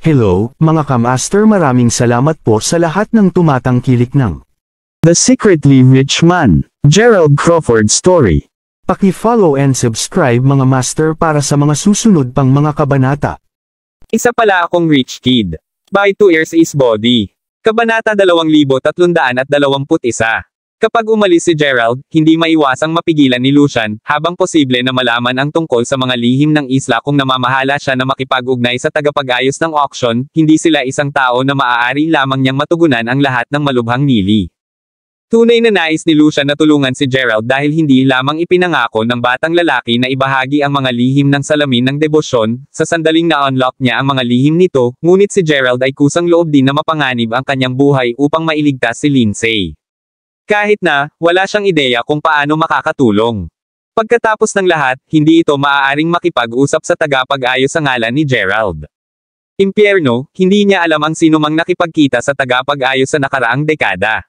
Hello, mga kamaster, maraming salamat po sa lahat ng tumatangkilik ng The Secretly Rich Man, Gerald Crawford Story. Paki-follow and subscribe mga master para sa mga susunod pang mga kabanata. Isa pala akong rich kid. By 2 years is body. Kabanata 2321. Kapag umalis si Gerald, hindi maiwasang mapigilan ni Lucian, habang posible na malaman ang tungkol sa mga lihim ng isla kung namamahala siya na makipag-ugnay sa tagapag-ayos ng auction, hindi sila isang tao na maaari lamang niyang matugunan ang lahat ng malubhang nili. Tunay na nais ni Lucian na tulungan si Gerald dahil hindi lamang ipinangako ng batang lalaki na ibahagi ang mga lihim ng salamin ng debosyon, sa sandaling na-unlock niya ang mga lihim nito, ngunit si Gerald ay kusang loob din na mapanganib ang kanyang buhay upang mailigtas si Lindsay. Kahit na, wala siyang ideya kung paano makakatulong. Pagkatapos ng lahat, hindi ito maaaring makipag-usap sa tagapag-ayos sa ngalan ni Gerald. Impyerno, hindi niya alam ang sino mang nakipagkita sa tagapag-ayos sa nakaraang dekada.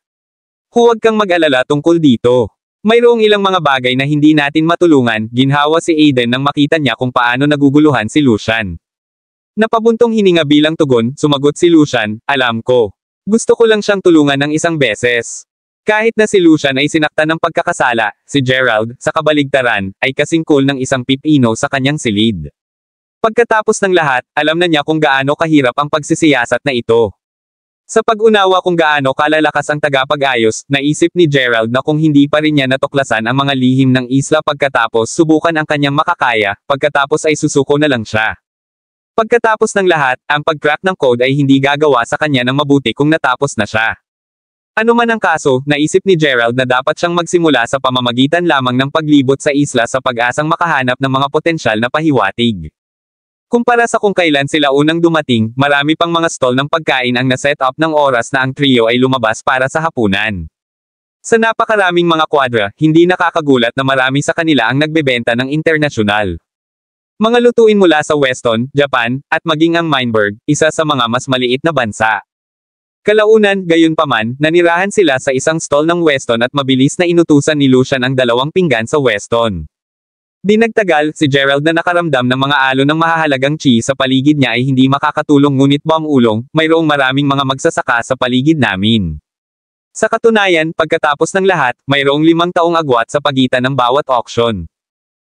Huwag kang mag-alala tungkol dito. Mayroong ilang mga bagay na hindi natin matulungan, ginhawa si Aiden nang makita niya kung paano naguguluhan si Lucian. Napabuntong hininga bilang tugon, sumagot si Lucian, alam ko. Gusto ko lang siyang tulungan ng isang beses. Kahit na si Lucian ay sinaktan ng pagkakasala, si Gerald, sa kabaligtaran, ay kasing cool ng isang pipino sa kanyang silid. Pagkatapos ng lahat, alam na niya kung gaano kahirap ang pagsisiyasat na ito. Sa pag-unawa kung gaano kalalakas ang tagapag-ayos, naisip ni Gerald na kung hindi pa rin niya natuklasan ang mga lihim ng isla pagkatapos subukan ang kanyang makakaya, pagkatapos ay susuko na lang siya. Pagkatapos ng lahat, ang pag-crack ng code ay hindi gagawa sa kanya ng mabuti kung natapos na siya. Ano man ang kaso, naisip ni Gerald na dapat siyang magsimula sa pamamagitan lamang ng paglibot sa isla sa pag-asang makahanap ng mga potensyal na pahiwatig. Kumpara sa kung kailan sila unang dumating, marami pang mga stall ng pagkain ang na-set up ng oras na ang trio ay lumabas para sa hapunan. Sa napakaraming mga kwadra, hindi nakakagulat na marami sa kanila ang nagbebenta ng internasyonal. Mga lutuin mula sa Weston, Japan, at maging ang Mainberg, isa sa mga mas maliit na bansa. Kalaunan, gayunpaman, nanirahan sila sa isang stall ng Weston at mabilis na inutusan ni Lucian ang 2 pinggan sa Weston. Di nagtagal, si Gerald na nakaramdam ng mga alon ng mahahalagang cheese sa paligid niya ay hindi makakatulong ngunit ulong, mayroong maraming mga magsasaka sa paligid namin. Sa katunayan, pagkatapos ng lahat, mayroong 5 taong agwat sa pagitan ng bawat auction.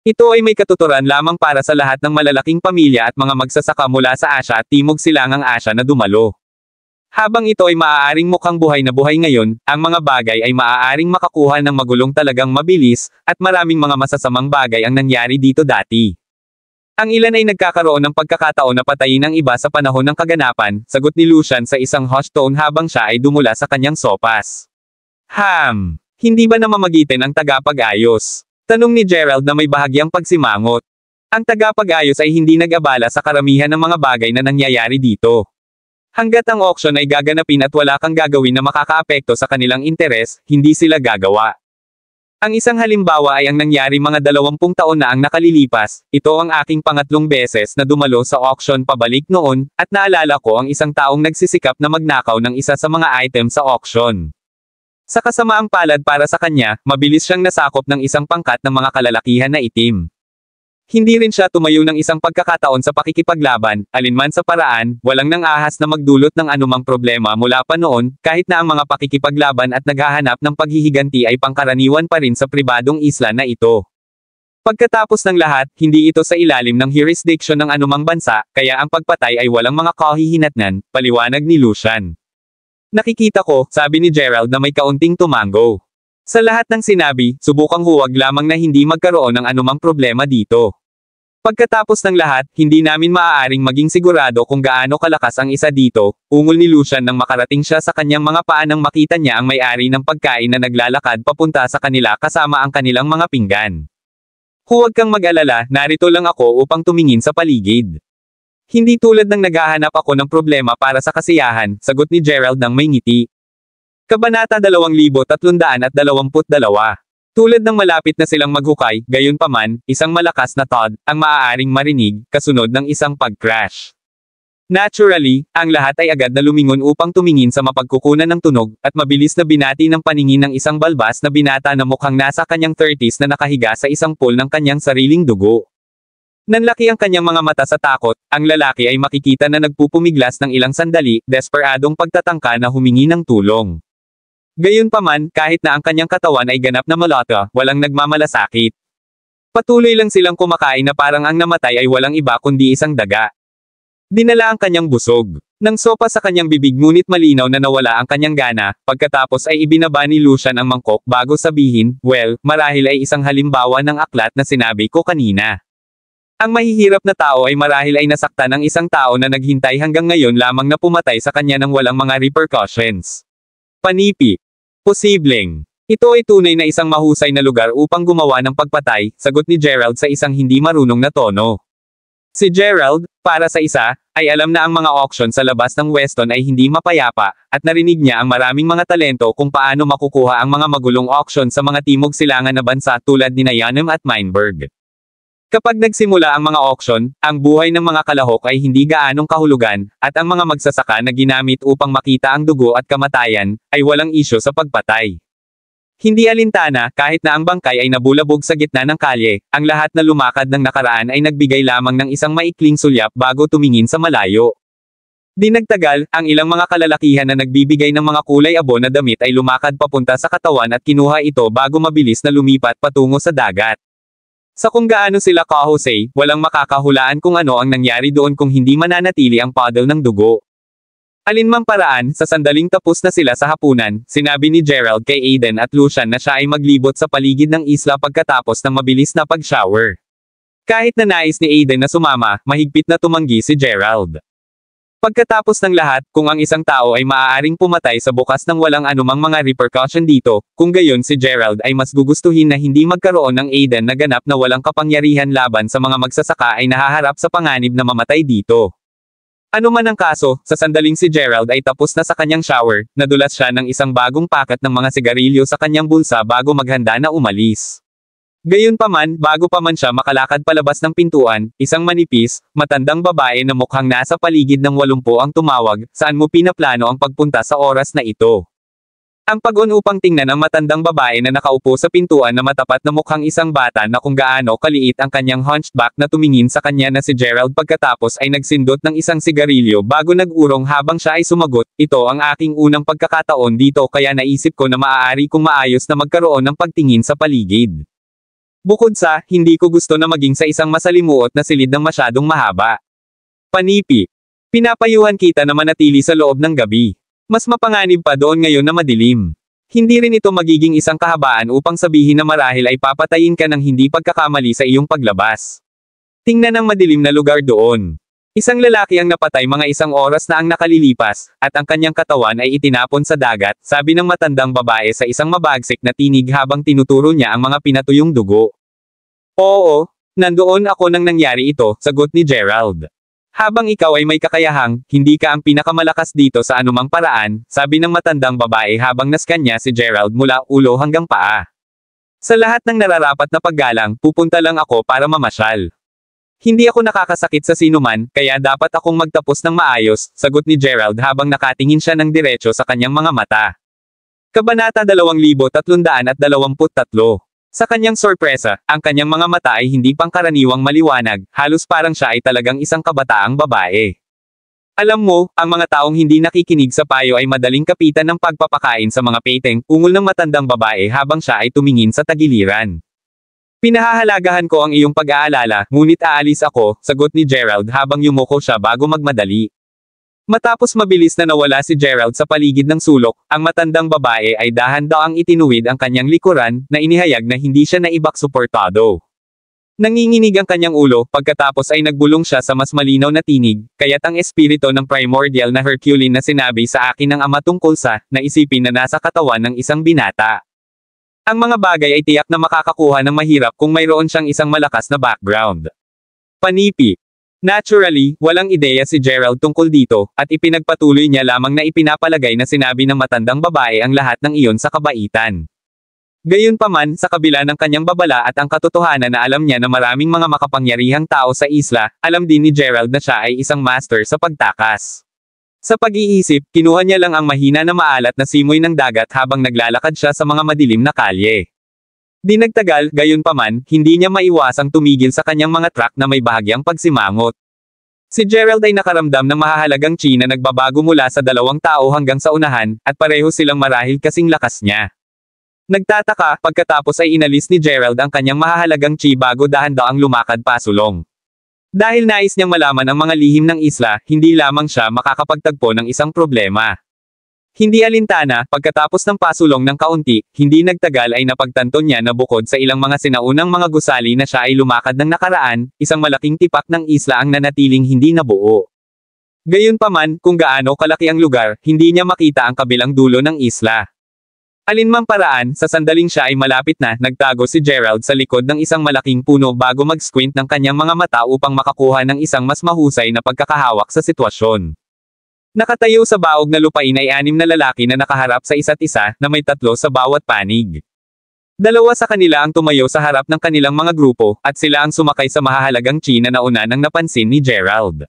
Ito ay may katuturan lamang para sa lahat ng malalaking pamilya at mga magsasaka mula sa Asya at Timog Silangang Asya na dumalo. Habang ito ay maaaring mukhang buhay na buhay ngayon, ang mga bagay ay maaaring makakuha ng magulong talagang mabilis, at maraming mga masasamang bagay ang nangyari dito dati. Ang ilan ay nagkakaroon ng pagkakataon na patayin ang iba sa panahon ng kaganapan, sagot ni Lucian sa isang hushed tone habang siya ay dumula sa kanyang sopas. Hindi ba namamagitin ang tagapag-ayos? Tanong ni Gerald na may bahagyang pagsimangot. Ang tagapag-ayos ay hindi nag-abala sa karamihan ng mga bagay na nangyayari dito. Hanggat ang auction ay gaganapin at wala kang gagawin na makakaapekto sa kanilang interes, hindi sila gagawa. Ang isang halimbawa ay ang nangyari mga 20 taon na ang nakalilipas, ito ang aking pangatlong beses na dumalo sa auction pabalik noon, at naalala ko ang isang taong nagsisikap na magnakaw ng isa sa mga item sa auction. Sa kasamaang palad para sa kanya, mabilis siyang nasakop ng isang pangkat ng mga kalalakihan na itim. Hindi rin siya tumayo ng isang pagkakataon sa pakikipaglaban, alinman sa paraan, walang nang ahas na magdulot ng anumang problema mula pa noon, kahit na ang mga pakikipaglaban at naghahanap ng paghihiganti ay pangkaraniwan pa rin sa pribadong isla na ito. Pagkatapos ng lahat, hindi ito sa ilalim ng jurisdiction ng anumang bansa, kaya ang pagpatay ay walang mga kahihinatnan, paliwanag ni Lucian. Nakikita ko, sabi ni Gerald na may kaunting tumango. Sa lahat ng sinabi, subukang huwag lamang na hindi magkaroon ng anumang problema dito. Pagkatapos ng lahat, hindi namin maaaring maging sigurado kung gaano kalakas ang isa dito, ungol ni Lucian nang makarating siya sa kanyang mga paa nang makita niya ang may-ari ng pagkain na naglalakad papunta sa kanila kasama ang kanilang mga pinggan. Huwag kang mag-alala, narito lang ako upang tumingin sa paligid. Hindi tulad ng naghahanap ako ng problema para sa kasiyahan, sagot ni Gerald nang may ngiti. Kabanata 2322. Tulad ng malapit na silang maghukay, gayunpaman, isang malakas na thud ang maaaring marinig, kasunod ng isang pag-crash. Naturally, ang lahat ay agad na lumingon upang tumingin sa mapagkukunan ng tunog, at mabilis na binati ng paningin ng isang balbas na binata na mukhang nasa kanyang 30s na nakahiga sa isang pool ng kanyang sariling dugo. Nanlaki ang kanyang mga mata sa takot, ang lalaki ay makikita na nagpupumiglas ng ilang sandali, desperadong pagtatangka na humingi ng tulong. Gayunpaman, kahit na ang kanyang katawan ay ganap na malata, walang nagmamalasakit. Patuloy lang silang kumakain na parang ang namatay ay walang iba kundi isang daga. Dinala ang kanyang busog ng sopa sa kanyang bibig ngunit malinaw na nawala ang kanyang gana, pagkatapos ay ibinaba ni Lucian ang mangkok bago sabihin, well, marahil ay isang halimbawa ng aklat na sinabi ko kanina. Ang mahihirap na tao ay marahil ay nasaktan ng isang tao na naghintay hanggang ngayon lamang na pumatay sa kanya ng walang mga repercussions. Panipi. Posibleng. Ito ay tunay na isang mahusay na lugar upang gumawa ng pagpatay, sagot ni Gerald sa isang hindi marunong na tono. Si Gerald, para sa isa, ay alam na ang mga auction sa labas ng Weston ay hindi mapayapa, at narinig niya ang maraming mga talento kung paano makukuha ang mga magulong auction sa mga timog silangan na bansa tulad ni Yanem at Meinberg. Kapag nagsimula ang mga auction, ang buhay ng mga kalahok ay hindi gaanong kahulugan, at ang mga magsasaka na ginamit upang makita ang dugo at kamatayan, ay walang isyo sa pagpatay. Hindi alintana, kahit na ang bangkay ay nabulabog sa gitna ng kalye, ang lahat na lumakad ng nakaraan ay nagbigay lamang ng isang maikling sulyap bago tumingin sa malayo. Di nagtagal, ang ilang mga kalalakihan na nagbibigay ng mga kulay abo na damit ay lumakad papunta sa katawan at kinuha ito bago mabilis na lumipat patungo sa dagat. Sa kung gaano sila kahusay, walang makakahulaan kung ano ang nangyari doon kung hindi mananatili ang puddle ng dugo. Alinmang paraan, sa sandaling tapos na sila sa hapunan, sinabi ni Gerald kay Aiden at Lucian na siya ay maglibot sa paligid ng isla pagkatapos ng mabilis na pag-shower. Kahit na nais ni Aiden na sumama, mahigpit na tumanggi si Gerald. Pagkatapos ng lahat, kung ang isang tao ay maaaring pumatay sa bukas ng walang anumang mga repercussion dito, kung gayon si Gerald ay mas gugustuhin na hindi magkaroon ng Aiden na ganap na walang kapangyarihan laban sa mga magsasaka ay nahaharap sa panganib na mamatay dito. Ano man ang kaso, sa sandaling si Gerald ay tapos na sa kanyang shower, nadulas siya ng isang bagong packet ng mga sigarilyo sa kanyang bulsa bago maghanda na umalis. Gayunpaman, bago pa man siya makalakad palabas ng pintuan, isang manipis, matandang babae na mukhang nasa paligid ng 80 ang tumawag, saan mo pinaplano ang pagpunta sa oras na ito? Ang pag-on upang tingnan ang matandang babae na nakaupo sa pintuan na matapat na mukhang isang bata na kung gaano kaliit ang kanyang hunchback na tumingin sa kanya na si Gerald pagkatapos ay nagsindot ng isang sigarilyo bago nag-urong habang siya ay sumagot, ito ang aking unang pagkakataon dito kaya naisip ko na maaari kung maayos na magkaroon ng pagtingin sa paligid. Bukod sa, hindi ko gusto na maging sa isang masalimuot na silid ng masyadong mahaba. Panipi. Pinapayuhan kita na manatili sa loob ng gabi. Mas mapanganib pa doon ngayon na madilim. Hindi rin ito magiging isang kahabaan upang sabihin na marahil ay papatayin ka ng hindi pagkakamali sa iyong paglabas. Tingnan ang madilim na lugar doon. Isang lalaki ang napatay mga isang oras na ang nakalilipas, at ang kanyang katawan ay itinapon sa dagat, sabi ng matandang babae sa isang mabagsik na tinig habang tinuturo niya ang mga pinatuyong dugo. Oo, nandoon ako nang nangyari ito, sagot ni Gerald. Habang ikaw ay may kakayahang, hindi ka ang pinakamalakas dito sa anumang paraan, sabi ng matandang babae habang naskan niya si Gerald mula ulo hanggang paa. Sa lahat ng nararapat na paggalang, pupunta lang ako para mamasyal. Hindi ako nakakasakit sa sinuman, kaya dapat akong magtapos ng maayos, sagot ni Gerald habang nakatingin siya ng diretso sa kanyang mga mata. Kabanata 2323. Sa kanyang sorpresa, ang kanyang mga mata ay hindi pangkaraniwang maliwanag, halos parang siya ay talagang isang kabataang babae. Alam mo, ang mga taong hindi nakikinig sa payo ay madaling kapitan ng pagpapakain sa mga peteng, ungol ng matandang babae habang siya ay tumingin sa tagiliran. Pinahahalagahan ko ang iyong pag-aalala, ngunit aalis ako, sagot ni Gerald habang yumuko siya bago magmadali. Matapos mabilis na nawala si Gerald sa paligid ng sulok, ang matandang babae ay dahan-daang itinuwid ang kanyang likuran, na inihayag na hindi siya naibak suportado. Nanginginig ang kanyang ulo, pagkatapos ay nagbulong siya sa mas malinaw na tinig, kaya't ang espiritu ng primordial na Herculean na sinabi sa akin ng ama tungkol sa, naisipin na nasa katawan ng isang binata. Ang mga bagay ay tiyak na makakakuha ng mahirap kung mayroon siyang isang malakas na background. Panipi. Naturally, walang ideya si Gerald tungkol dito, at ipinagpatuloy niya lamang na ipinapalagay na sinabi ng matandang babae ang lahat ng iyon sa kabaitan. Gayunpaman, sa kabila ng kanyang babala at ang katotohanan na alam niya na maraming mga makapangyarihang tao sa isla, alam din ni Gerald na siya ay isang master sa pagtakas. Sa pag-iisip, kinuha niya lang ang mahina na maalat na simoy ng dagat habang naglalakad siya sa mga madilim na kalye. Di nagtagal, gayunpaman, hindi niya maiwasang tumigil sa kanyang mga truck na may bahagyang pagsimangot. Si Gerald ay nakaramdam ng mahahalagang chi na nagbabago mula sa dalawang tao hanggang sa unahan, at pareho silang marahil kasing lakas niya. Nagtataka, pagkatapos ay inalis ni Gerald ang kanyang mahahalagang chi bago dahan-daang lumakad pasulong. Dahil nais niyang malaman ang mga lihim ng isla, hindi lamang siya makakapagtagpo ng isang problema. Hindi alintana, pagkatapos ng pasulong ng kaunti, hindi nagtagal ay napagtanto niya na bukod sa ilang mga sinaunang mga gusali na siya ay lumakad ng nakaraan, isang malaking tipak ng isla ang nanatiling hindi nabuo. Gayunpaman, kung gaano kalaki ang lugar, hindi niya makita ang kabilang dulo ng isla. Alinmang paraan, sa sandaling siya ay malapit na, nagtago si Gerald sa likod ng isang malaking puno bago mag-squint ng kanyang mga mata upang makakuha ng isang mas mahusay na pagkakahawak sa sitwasyon. Nakatayo sa baog na lupain ay 6 na lalaki na nakaharap sa isa't isa, na may 3 sa bawat panig. 2 sa kanila ang tumayo sa harap ng kanilang mga grupo, at sila ang sumakay sa mahahalagang chi na nauna nang napansin ni Gerald.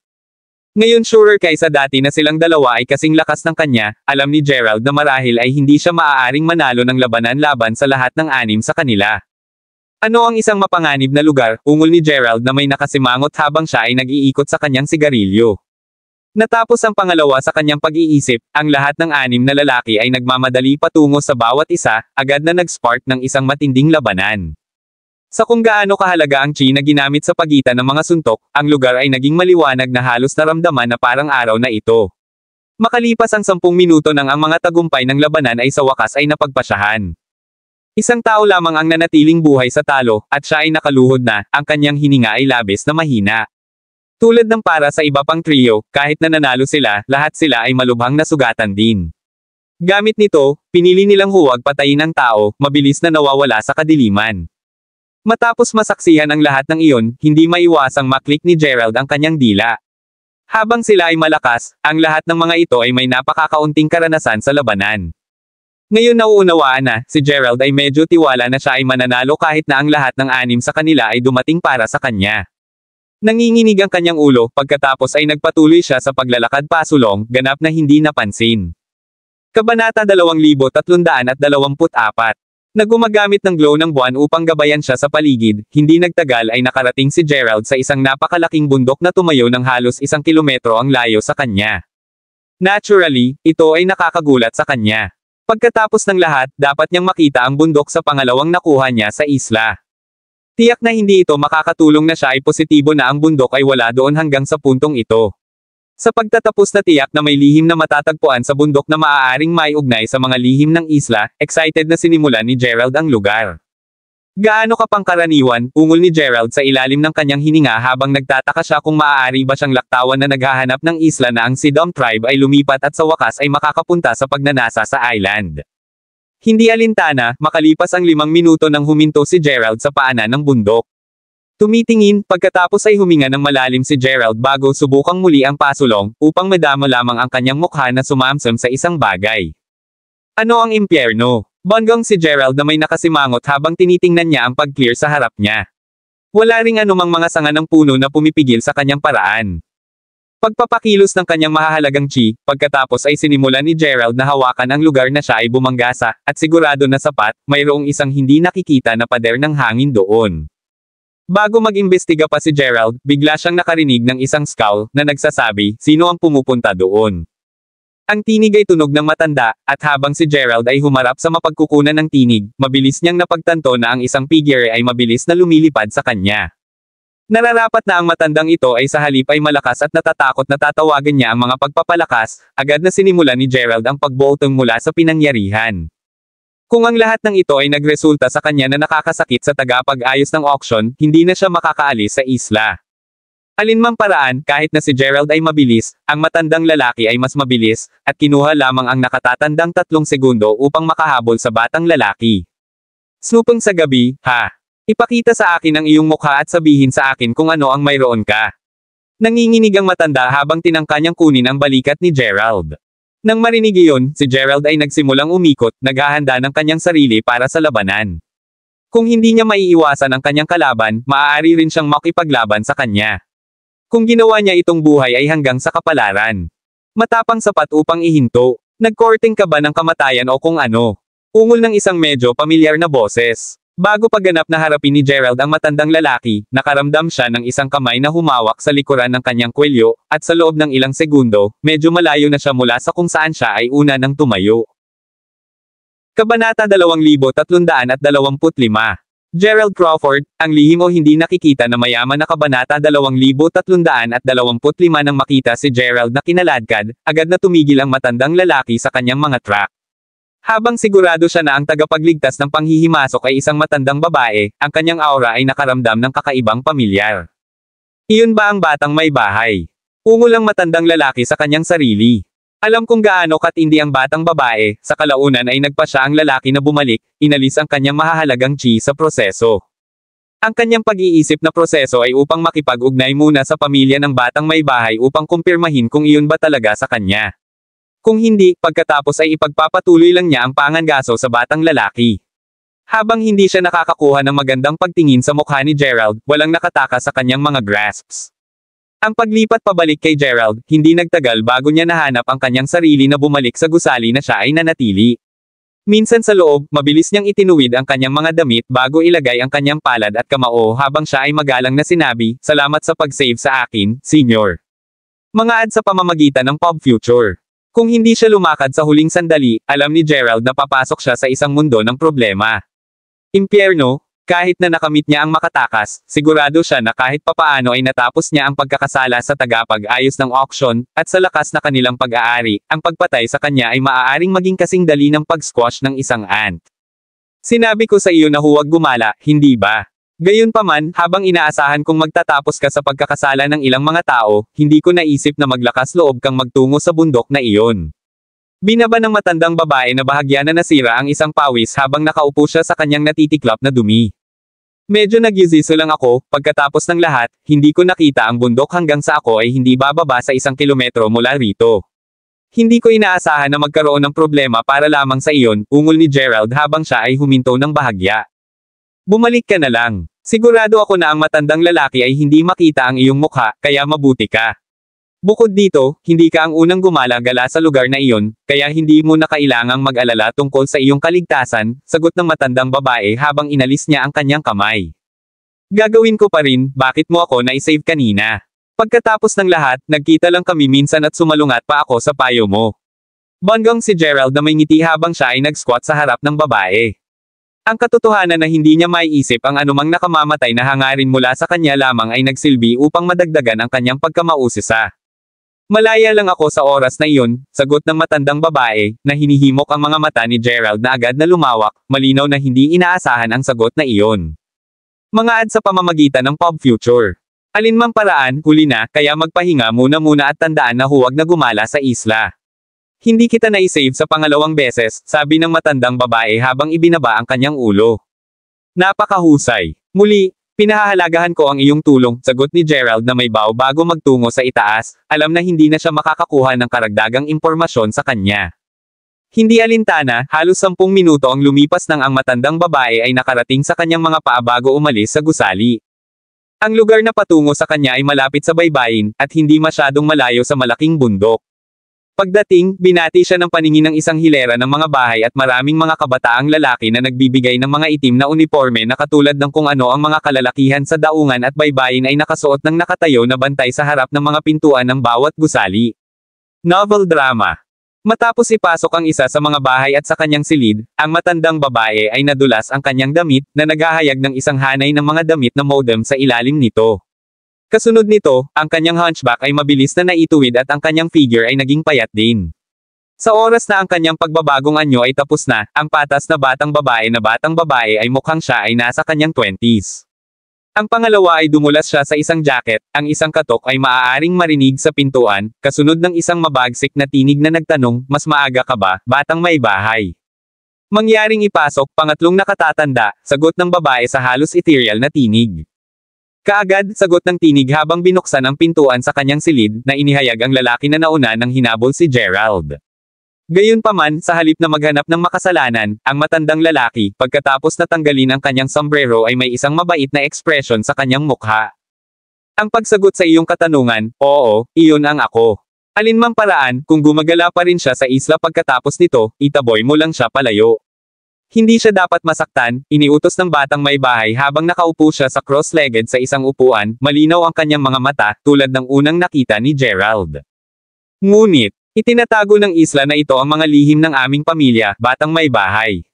Ngayon surer kaysa dati na silang dalawa ay kasing lakas ng kanya, alam ni Gerald na marahil ay hindi siya maaaring manalo ng labanan laban sa lahat ng 6 sa kanila. Ano ang isang mapanganib na lugar, ungol ni Gerald na may nakasimangot habang siya ay nag-iikot sa kanyang sigarilyo. Natapos ang pangalawa sa kanyang pag-iisip, ang lahat ng 6 na lalaki ay nagmamadali patungo sa bawat isa, agad na nag-spark ng isang matinding labanan. Sa kung gaano kahalaga ang chi na ginamit sa pagitan ng mga suntok, ang lugar ay naging maliwanag na halos naramdaman na parang araw na ito. Makalipas ang 10 minuto nang ang mga tagumpay ng labanan ay sa wakas ay napagpasyahan. Isang tao lamang ang nanatiling buhay sa talo, at siya ay nakaluhod na, ang kanyang hininga ay labis na mahina. Tulad ng para sa iba pang trio, kahit na nanalo sila, lahat sila ay malubhang nasugatan din. Gamit nito, pinili nilang huwag patayin ang tao, mabilis na nawawala sa kadiliman. Matapos masaksihan ang lahat ng iyon, hindi maiwasang maklik ni Gerald ang kanyang dila. Habang sila ay malakas, ang lahat ng mga ito ay may napakakaunting karanasan sa labanan. Ngayon nauunawaan na, si Gerald ay medyo tiwala na siya ay mananalo kahit na ang lahat ng 6 sa kanila ay dumating para sa kanya. Nanginginig ang kanyang ulo, pagkatapos ay nagpatuloy siya sa paglalakad pasulong, ganap na hindi napansin. Kabanata 2324. Nagumagamit ng glow ng buwan upang gabayan siya sa paligid, hindi nagtagal ay nakarating si Gerald sa isang napakalaking bundok na tumayo ng halos 1 kilometro ang layo sa kanya. Naturally, ito ay nakakagulat sa kanya. Pagkatapos ng lahat, dapat niyang makita ang bundok sa pangalawang nakuha niya sa isla. Tiyak na hindi ito makakatulong na siya ay positibo na ang bundok ay wala doon hanggang sa puntong ito. Sa pagtatapos na tiyak na may lihim na matatagpuan sa bundok na maaaring maiugnay sa mga lihim ng isla, excited na sinimulan ni Gerald ang lugar. Gaano ka pang karaniwan, ungol ni Gerald sa ilalim ng kanyang hininga habang nagtataka siya kung maaari ba siyang laktawan na naghahanap ng isla na ang Sidom tribe ay lumipat at sa wakas ay makakapunta sa pagnanasa sa island. Hindi alintana, makalipas ang 5 minuto nang huminto si Gerald sa paanan ng bundok. Tumitingin, pagkatapos ay huminga ng malalim si Gerald bago subukang muli ang pasulong, upang madama lamang ang kanyang mukha na sumamsam sa isang bagay. Ano ang impyerno? Banggang si Gerald na may nakasimangot habang tinitingnan niya ang pag-clear sa harap niya. Wala ring anumang mga sanga ng puno na pumipigil sa kanyang paraan. Pagpapakilos ng kanyang mahahalagang chi, pagkatapos ay sinimulan ni Gerald na hawakan ang lugar na siya ay bumanggasa, at sigurado na sapat, mayroong isang hindi nakikita na pader ng hangin doon. Bago mag-imbestiga pa si Gerald, bigla siyang nakarinig ng isang scowl, na nagsasabi, sino ang pumupunta doon? Ang tinig ay tunog ng matanda, at habang si Gerald ay humarap sa mapagkukunan ng tinig, mabilis niyang napagtanto na ang isang figure ay mabilis na lumilipad sa kanya. Nararapat na ang matandang ito ay sa halip ay malakas at natatakot na tatawagan niya ang mga pagpapalakas, agad na sinimulan ni Gerald ang pagboltong mula sa pinangyarihan. Kung ang lahat ng ito ay nagresulta sa kanya na nakakasakit sa tagapag-ayos ng auction, hindi na siya makakaalis sa isla. Alinmang paraan, kahit na si Gerald ay mabilis, ang matandang lalaki ay mas mabilis, at kinuha lamang ang nakatatandang 3 segundo upang makahabol sa batang lalaki. Snupang sa gabi, ha? Ipakita sa akin ang iyong mukha at sabihin sa akin kung ano ang mayroon ka. Nanginginig ang matanda habang tinangka niyang kunin ang balikat ni Gerald. Nang marinig iyon, si Gerald ay nagsimulang umikot, naghahanda ng kanyang sarili para sa labanan. Kung hindi niya maiiwasan ang kanyang kalaban, maaari rin siyang makipaglaban sa kanya. Kung ginawa niya itong buhay ay hanggang sa kapalaran. Matapang sapat upang ihinto. Nagkorting ka ba ng kamatayan o kung ano? Ungol ng isang medyo pamilyar na boses. Bago pagganap na harapin ni Gerald ang matandang lalaki, nakaramdam siya ng isang kamay na humawak sa likuran ng kanyang kwelyo, at sa loob ng ilang segundo, medyo malayo na siya mula sa kung saan siya ay una nang tumayo. Kabanata 2325. Gerald Crawford, ang lihim o hindi nakikita na mayaman na kabanata 2325 nang makita si Gerald na kinaladkad, agad na tumigil ang matandang lalaki sa kanyang mga track. Habang sigurado siya na ang tagapagligtas ng panghihimasok ay isang matandang babae, ang kanyang aura ay nakaramdam ng kakaibang pamilyar. Iyon ba ang batang may bahay? Ungol ang matandang lalaki sa kanyang sarili. Alam kung gaano katindi ang batang babae, sa kalaunan ay nagpa siya ang lalaki na bumalik, inalis ang kanyang mahahalagang chi sa proseso. Ang kanyang pag-iisip na proseso ay upang makipag-ugnay muna sa pamilya ng batang may bahay upang kumpirmahin kung iyon ba talaga sa kanya. Kung hindi, pagkatapos ay ipagpapatuloy lang niya ang pangangaso sa batang lalaki. Habang hindi siya nakakakuha ng magandang pagtingin sa mukha ni Gerald, walang nakataka sa kanyang mga grasps. Ang paglipat pabalik kay Gerald, hindi nagtagal bago niya nahanap ang kanyang sarili na bumalik sa gusali na siya ay nanatili. Minsan sa loob, mabilis niyang itinuwid ang kanyang mga damit bago ilagay ang kanyang palad at kamao habang siya ay magalang na sinabi, "Salamat sa pag-save sa akin, Senior." Mga ad sa pamamagitan ng Pop Future. Kung hindi siya lumakad sa huling sandali, alam ni Gerald na papasok siya sa isang mundo ng problema. Impyerno, kahit na nakamit niya ang makatakas, sigurado siya na kahit papaano ay natapos niya ang pagkakasala sa tagapag-ayos ng auction, at sa lakas na kanilang pag-aari, ang pagpatay sa kanya ay maaaring maging kasing dali ng pag-squash ng isang ant. Sinabi ko sa iyo na huwag gumala, hindi ba? Gayunpaman, habang inaasahan kong magtatapos ka sa pagkakasala ng ilang mga tao, hindi ko naisip na maglakas loob kang magtungo sa bundok na iyon. Binaba ng matandang babae na bahagya na nasira ang isang pawis habang nakaupo siya sa kanyang natitiklop na dumi. Medyo nagyuziso lang ako, pagkatapos ng lahat, hindi ko nakita ang bundok hanggang sa ako ay hindi bababa sa 1 kilometro mula rito. Hindi ko inaasahan na magkaroon ng problema para lamang sa iyon, ungol ni Gerald habang siya ay huminto ng bahagya. Bumalik ka na lang. Sigurado ako na ang matandang lalaki ay hindi makita ang iyong mukha, kaya mabuti ka. Bukod dito, hindi ka ang unang gumala-gala sa lugar na iyon, kaya hindi mo na kailangang mag-alala tungkol sa iyong kaligtasan, sagot ng matandang babae habang inalis niya ang kanyang kamay. Gagawin ko pa rin, bakit mo ako na-save kanina? Pagkatapos ng lahat, nagkita lang kami minsan at sumalungat pa ako sa payo mo. Bonggang si Gerald na may ngiti habang siya ay nag-squat sa harap ng babae. Ang katotohanan na hindi niya maiisip ang anumang nakamamatay na hangarin mula sa kanya lamang ay nagsilbi upang madagdagan ang kanyang pagkamausisa. Malaya lang ako sa oras na iyon, sagot ng matandang babae, na hinihimok ang mga mata ni Gerald na agad na lumawak, malinaw na hindi inaasahan ang sagot na iyon. Mga ad sa pamamagitan ng Pop Future. Alinmang paraan, huli na, kaya magpahinga muna at tandaan na huwag na gumala sa isla. Hindi kita na-save sa pangalawang beses, sabi ng matandang babae habang ibinaba ang kanyang ulo. Napakahusay. Muli, pinahahalagahan ko ang iyong tulong, sagot ni Gerald na may baw bago magtungo sa itaas, alam na hindi na siya makakakuha ng karagdagang impormasyon sa kanya. Hindi alintana, halos 10 minuto ang lumipas nang ang matandang babae ay nakarating sa kanyang mga paa bago umalis sa gusali. Ang lugar na patungo sa kanya ay malapit sa baybayin, at hindi masyadong malayo sa malaking bundok. Pagdating, binati siya ng paningin ng isang hilera ng mga bahay at maraming mga kabataang lalaki na nagbibigay ng mga itim na uniforme na katulad ng kung ano ang mga kalalakihan sa daungan at baybayin ay nakasuot ng nakatayo na bantay sa harap ng mga pintuan ng bawat gusali. Novel drama. Matapos ipasok ang isa sa mga bahay at sa kanyang silid, ang matandang babae ay nadulas ang kanyang damit, na naghahayag ng isang hanay ng mga damit na modem sa ilalim nito. Kasunod nito, ang kanyang hunchback ay mabilis na naituwid at ang kanyang figure ay naging payat din. Sa oras na ang kanyang pagbabagong anyo ay tapos na, ang patas na batang babae ay mukhang siya ay nasa kanyang 20s. Ang pangalawa ay dumulas siya sa isang jacket, ang isang katok ay maaaring marinig sa pintuan, kasunod ng isang mabagsik na tinig na nagtanong, "Mas maaga ka ba, batang may bahay?" Mangyaring ipasok, pangatlong nakatatanda, sagot ng babae sa halos ethereal na tinig. Kaagad, sagot ng tinig habang binuksan ang pintuan sa kanyang silid, na inihayag ang lalaki na nauna nang hinabol si Gerald. Gayunpaman, sa halip na maghanap ng makasalanan, ang matandang lalaki, pagkatapos na tanggalin ang kanyang sombrero ay may isang mabait na ekspresyon sa kanyang mukha. Ang pagsagot sa iyong katanungan, oo, iyon ang ako. Alinmang paraan, kung gumagala pa rin siya sa isla pagkatapos nito, itaboy mo lang siya palayo. Hindi siya dapat masaktan, iniutos ng batang may bahay habang nakaupo siya sa cross-legged sa isang upuan, malinaw ang kanyang mga mata, tulad ng unang nakita ni Gerald. Ngunit, itinatago ng isla na ito ang mga lihim ng aming pamilya, batang may bahay.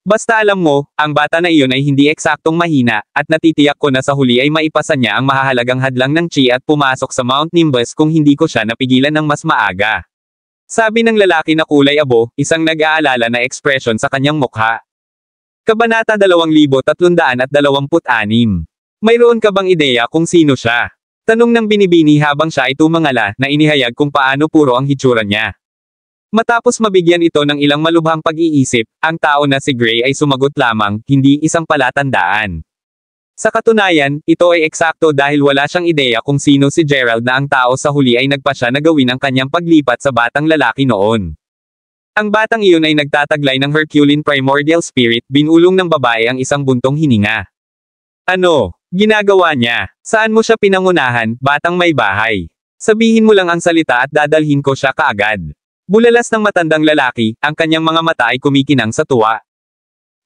Basta alam mo, ang bata na iyon ay hindi eksaktong mahina, at natitiyak ko na sa huli ay maipasa niya ang mahahalagang hadlang ng Chi at pumasok sa Mount Nimbus kung hindi ko siya napigilan ng mas maaga. Sabi ng lalaki na kulay abo, isang nag-aalala na ekspresyon sa kanyang mukha. Kabanata 2326. Mayroon ka bang ideya kung sino siya? Tanong ng Binibini habang siya ay tumangala na inihayag kung paano puro ang hitsura niya. Matapos mabigyan ito ng ilang malubhang pag-iisip, ang tao na si Gray ay sumagot lamang, hindi isang palatandaan. Sa katunayan, ito ay eksakto dahil wala siyang ideya kung sino si Gerald na ang tao sa huli ay nagpasya na gawin ang kanyang paglipat sa batang lalaki noon. Ang batang iyon ay nagtataglay ng Herculean Primordial Spirit, binulong ng babae ang isang buntong hininga. Ano? Ginagawa niya? Saan mo siya pinangunahan, batang may bahay? Sabihin mo lang ang salita at dadalhin ko siya kaagad. Bulalas ng matandang lalaki, ang kanyang mga mata ay kumikinang sa tuwa.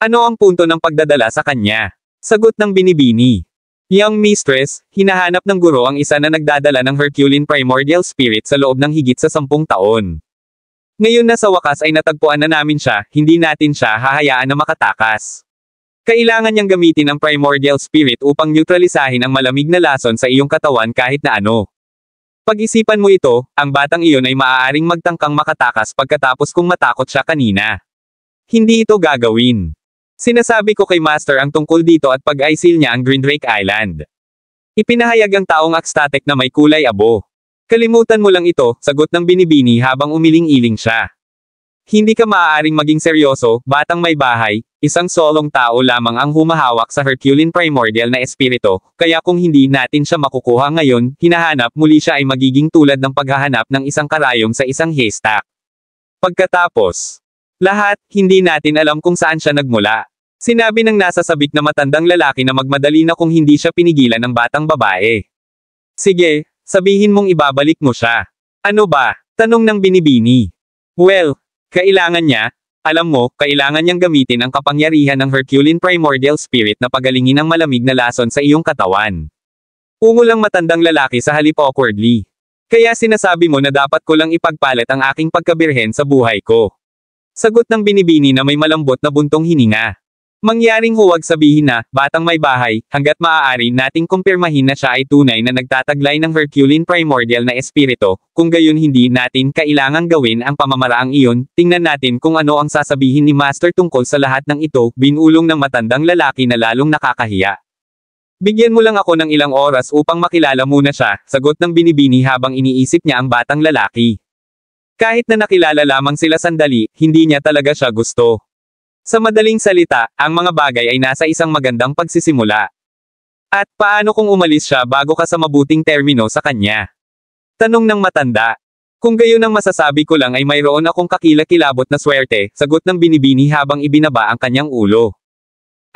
Ano ang punto ng pagdadala sa kanya? Sagot ng Binibini. Young mistress, hinahanap ng guro ang isa na nagdadala ng Herculean Primordial Spirit sa loob ng higit sa 10 taon. Ngayon na sa wakas ay natagpuan na namin siya, hindi natin siya hahayaan na makatakas. Kailangan niyang gamitin ang Primordial Spirit upang neutralisahin ang malamig na lason sa iyong katawan kahit na ano. Pag-isipan mo ito, ang batang iyon ay maaaring magtangkang makatakas pagkatapos kung matakot siya kanina. Hindi ito gagawin. Sinasabi ko kay Master ang tungkol dito at pag-aisil niya ang Greendrake Island. Ipinahayag ang taong ecstatic na may kulay abo. Kalimutan mo lang ito, sagot ng Binibini habang umiling-iling siya. Hindi ka maaaring maging seryoso, batang may bahay, isang solong tao lamang ang humahawak sa Herculean Primordial na espiritu, kaya kung hindi natin siya makukuha ngayon, hinahanap muli siya ay magiging tulad ng paghahanap ng isang karayom sa isang haystack. Pagkatapos, lahat, hindi natin alam kung saan siya nagmula. Sinabi ng nasa sabik na matandang lalaki na magmadali na kung hindi siya pinigilan ng batang babae. Sige, sabihin mong ibabalik mo siya. Ano ba? Tanong ng Binibini. Well, kailangan niya, alam mo, kailangan niyang gamitin ang kapangyarihan ng Herculean Primordial Spirit na pagalingin ang malamig na lason sa iyong katawan. Ungol ang matandang lalaki sa halip awkwardly. Kaya sinasabi mo na dapat ko lang ipagpalit ang aking pagkabirhen sa buhay ko. Sagot ng Binibini na may malambot na buntong hininga. Mangyaring huwag sabihin na, batang may bahay, hanggat maaari nating kumpirmahin na siya ay tunay na nagtataglay ng Herculean Primordial na espiritu, kung gayon hindi natin kailangang gawin ang pamamaraang iyon, tingnan natin kung ano ang sasabihin ni Master tungkol sa lahat ng ito, binulong ng matandang lalaki na lalong nakakahiya. Bigyan mo lang ako ng ilang oras upang makilala muna siya, sagot ng Binibini habang iniisip niya ang batang lalaki. Kahit na nakilala lamang sila sandali, hindi niya talaga siya gusto. Sa madaling salita, ang mga bagay ay nasa isang magandang pagsisimula. At paano kung umalis siya bago ka sa mabuting termino sa kanya? Tanong ng matanda. Kung gayon ang masasabi ko lang ay mayroon akong kakilakilabot na swerte, sagot ng Binibini habang ibinaba ang kanyang ulo.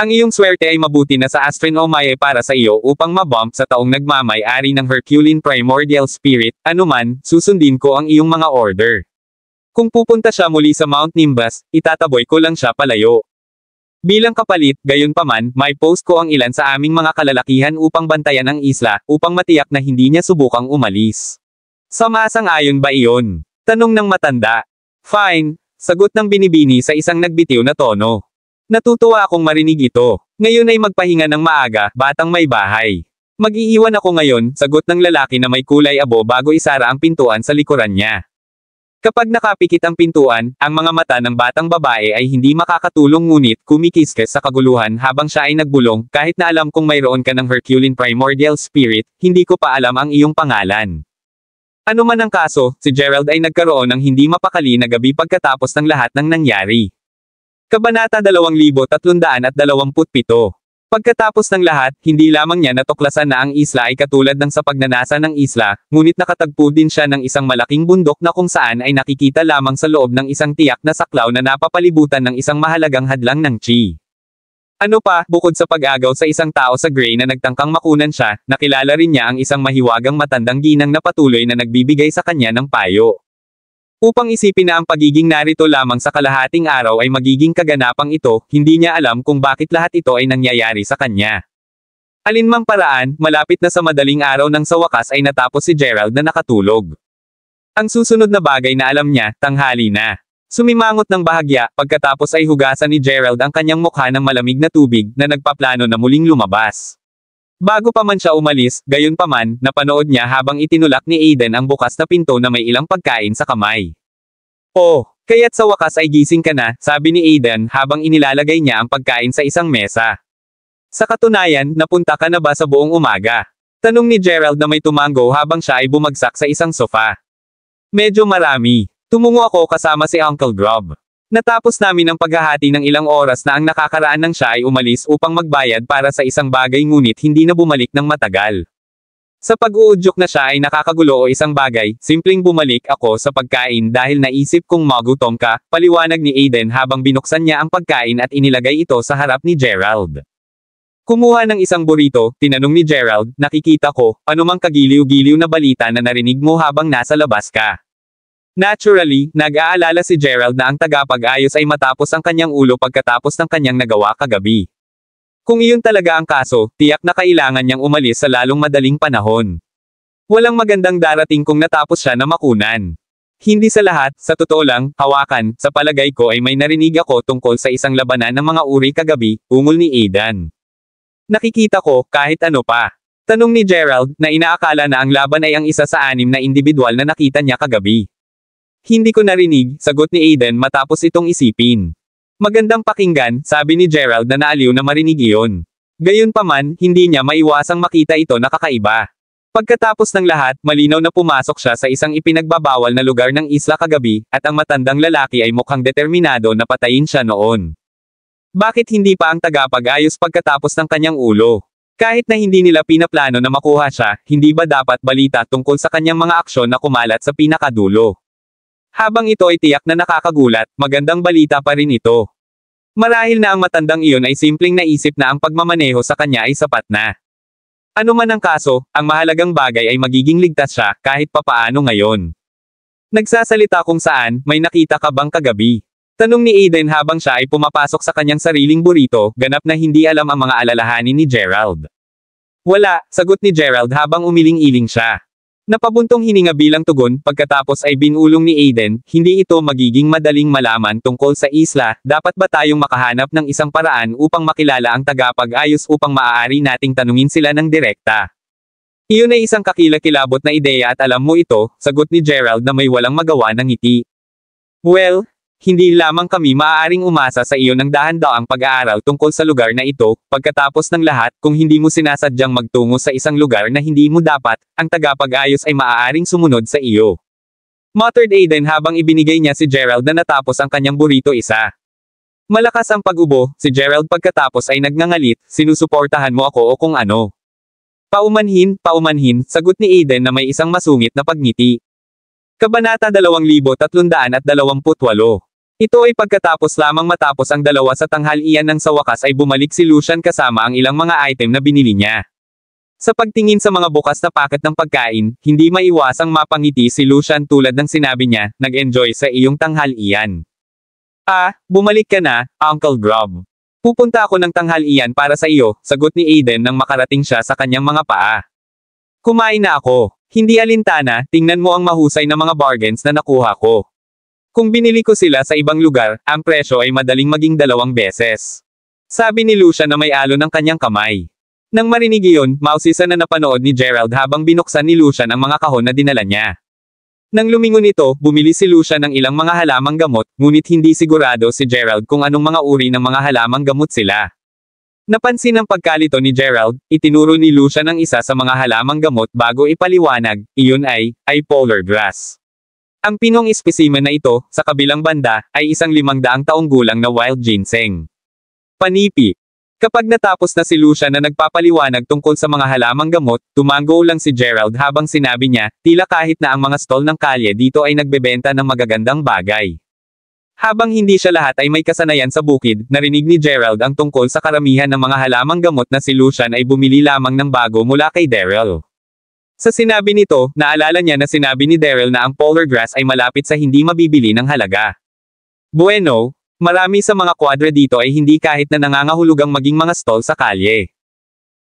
Ang iyong swerte ay mabuti na sa Astrin Omaye para sa iyo upang mabump sa taong nagmamay-ari ng Herculean Primordial Spirit, anuman, susundin ko ang iyong mga order. Kung pupunta siya muli sa Mount Nimbus, itataboy ko lang siya palayo. Bilang kapalit, gayunpaman, may post ko ang ilan sa aming mga kalalakihan upang bantayan ang isla, upang matiyak na hindi niya subukang umalis. Sumasang-ayon ba iyon? Tanong ng matanda. Fine, sagot ng Binibini sa isang nagbitiw na tono. Natutuwa akong marinig ito. Ngayon ay magpahinga ng maaga, batang may bahay. Mag-iiwan ako ngayon, sagot ng lalaki na may kulay abo bago isara ang pintuan sa likuran niya. Kapag nakapikit ang pintuan, ang mga mata ng batang babae ay hindi makakatulong ngunit kumikiskes sa kaguluhan habang siya ay nagbulong, kahit na alam kong mayroon ka ng Herculean Primordial Spirit, hindi ko pa alam ang iyong pangalan. Ano man ang kaso, si Gerald ay nagkaroon ng hindi mapakali na gabi pagkatapos ng lahat ng nangyari. Kabanata 2327. Pagkatapos ng lahat, hindi lamang niya natuklasan na ang isla ay katulad ng sa pagnanasa ng isla, ngunit nakatagpo din siya ng isang malaking bundok na kung saan ay nakikita lamang sa loob ng isang tiyak na saklaw na napapalibutan ng isang mahalagang hadlang ng Chi. Ano pa, bukod sa pag-agaw sa isang tao sa Gray na nagtangkang makunan siya, nakilala rin niya ang isang mahiwagang matandang ginang na patuloy na nagbibigay sa kanya ng payo. Upang isipin na ang pagiging narito lamang sa kalahating araw ay magiging kaganapang ito, hindi niya alam kung bakit lahat ito ay nangyayari sa kanya. Alinmang paraan, malapit na sa madaling araw nang sa wakas ay natapos si Gerald na nakatulog. Ang susunod na bagay na alam niya, tanghali na. Sumimangot ng bahagya, pagkatapos ay hugasan ni Gerald ang kanyang mukha ng malamig na tubig na nagpaplano na muling lumabas. Bago pa man siya umalis, gayon pa man, napanood niya habang itinulak ni Aiden ang bukas na pinto na may ilang pagkain sa kamay. Oh, kaya't sa wakas ay gising ka na, sabi ni Aiden habang inilalagay niya ang pagkain sa isang mesa. Sa katunayan, napunta ka na ba sa buong umaga? Tanong ni Gerald na may tumango habang siya ay bumagsak sa isang sofa. Medyo marami. Tumungo ako kasama si Uncle Grob. Natapos namin ang paghahati ng ilang oras na ang nakakaraan nang siya ay umalis upang magbayad para sa isang bagay ngunit hindi na bumalik ng matagal. Sa pag-uudyok na siya ay nakakagulo o isang bagay, simpleng bumalik ako sa pagkain dahil naisip kong magutom ka, paliwanag ni Aiden habang binuksan niya ang pagkain at inilagay ito sa harap ni Gerald. Kumuha ng isang burrito, tinanong ni Gerald, nakikita ko, anumang kagiliw-giliw na balita na narinig mo habang nasa labas ka. Naturally, nag-aalala si Gerald na ang tagapag-ayos ay matapos ang kanyang ulo pagkatapos ng kanyang nagawa kagabi. Kung iyon talaga ang kaso, tiyak na kailangan niyang umalis sa lalong madaling panahon. Walang magandang darating kung natapos siya na makunan. Hindi sa lahat, sa totoo lang, hawakan, sa palagay ko ay may narinig ako tungkol sa isang labanan ng mga uri kagabi, ungol ni Aidan. Nakikita ko, kahit ano pa. Tanong ni Gerald, na inaakala na ang laban ay ang isa sa 6 na individual na nakita niya kagabi. Hindi ko narinig, sagot ni Aiden matapos itong isipin. Magandang pakinggan, sabi ni Gerald na naaliw na marinig iyon. Gayunpaman, hindi niya maiwasang makita ito na kakaiba. Pagkatapos ng lahat, malinaw na pumasok siya sa isang ipinagbabawal na lugar ng isla kagabi, at ang matandang lalaki ay mukhang determinado na patayin siya noon. Bakit hindi pa ang tagapag-ayos pagkatapos ng kanyang ulo? Kahit na hindi nila pinaplano na makuha siya, hindi ba dapat balita tungkol sa kanyang mga aksyon na kumalat sa pinakadulo? Habang ito ay tiyak na nakakagulat, magandang balita pa rin ito. Marahil na ang matandang iyon ay simpleng naisip na ang pagmamaneho sa kanya ay sapat na. Ano man ang kaso, ang mahalagang bagay ay magiging ligtas siya, kahit papaano ngayon. Nagsasalita kung saan, may nakita ka bang kagabi? Tanong ni Aiden habang siya ay pumapasok sa kanyang sariling burrito, ganap na hindi alam ang mga alalahanin ni Gerald. Wala, sagot ni Gerald habang umiling-iling siya. Napabuntong hininga bilang tugon, pagkatapos ay binulong ni Aiden, hindi ito magiging madaling malaman tungkol sa isla, dapat ba tayong makahanap ng isang paraan upang makilala ang tagapag-ayos upang maaari nating tanungin sila ng direkta. Iyon ay isang kakilakilabot na ideya at alam mo ito, sagot ni Gerald na may walang magawa ng ngiti. Well, hindi lamang kami maaaring umasa sa iyo ng dahan-daang pag-aaral tungkol sa lugar na ito, pagkatapos ng lahat, kung hindi mo sinasadyang magtungo sa isang lugar na hindi mo dapat, ang tagapag-ayos ay maaaring sumunod sa iyo. Muttered Aiden habang ibinigay niya si Gerald na natapos ang kanyang burrito isa. Malakas ang pag-ubo, si Gerald pagkatapos ay nagngangalit, sinusuportahan mo ako o kung ano. Paumanhin, sagot ni Aiden na may isang masungit na pagngiti. Kabanata 2328. Ito ay pagkatapos lamang matapos ang dalawa sa tanghalian nang sa wakas ay bumalik si Lucian kasama ang ilang mga item na binili niya. Sa pagtingin sa mga bukas na paket ng pagkain, hindi maiwasang mapangiti si Lucian tulad ng sinabi niya, nag-enjoy sa iyong tanghalian. Ah, bumalik ka na, Uncle Grob. Pupunta ako ng tanghalian para sa iyo, sagot ni Aiden nang makarating siya sa kanyang mga paa. Kumain na ako. Hindi alintana, tingnan mo ang mahusay na mga bargains na nakuha ko. Kung binili ko sila sa ibang lugar, ang presyo ay madaling maging 2 beses. Sabi ni Lucian na may alo ng kanyang kamay. Nang marinig iyon, mausisa na napanood ni Gerald habang binuksan ni Lucian ang mga kahon na dinala niya. Nang lumingon ito, bumili si Lucian ng ilang mga halamang gamot, ngunit hindi sigurado si Gerald kung anong mga uri ng mga halamang gamot sila. Napansin ang pagkalito ni Gerald, itinuro ni Lucian ang isa sa mga halamang gamot bago ipaliwanag, iyon ay polar grass. Ang pinong espesimen na ito, sa kabilang banda, ay isang 500 taong gulang na wild ginseng. Panipi. Kapag natapos na si Lucian na nagpapaliwanag tungkol sa mga halamang gamot, tumango lang si Gerald habang sinabi niya, tila kahit na ang mga stall ng kalye dito ay nagbebenta ng magagandang bagay. Habang hindi siya lahat ay may kasanayan sa bukid, narinig ni Gerald ang tungkol sa karamihan ng mga halamang gamot na si Lucian ay bumili lamang ng bago mula kay Daryl. Sa sinabi nito, naalala niya na sinabi ni Daryl na ang polar grass ay malapit sa hindi mabibili ng halaga. Bueno, marami sa mga kwadra dito ay hindi kahit na nangangahulugang maging mga stall sa kalye.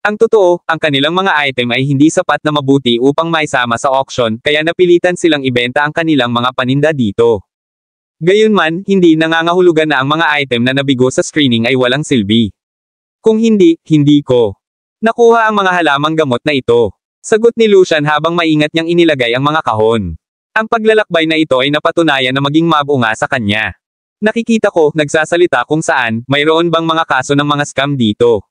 Ang totoo, ang kanilang mga item ay hindi sapat na mabuti upang maisama sa auction, kaya napilitan silang ibenta ang kanilang mga paninda dito. Gayunman, hindi nangangahulugan na ang mga item na nabigo sa screening ay walang silbi. Kung hindi, hindi ko nakuha ang mga halamang gamot na ito. Sagot ni Lucian habang maingat niyang inilagay ang mga kahon. Ang paglalakbay na ito ay napatunayan na maging mabunga sa kanya. Nakikita ko, nagsasalita kung saan, mayroon bang mga kaso ng mga scam dito?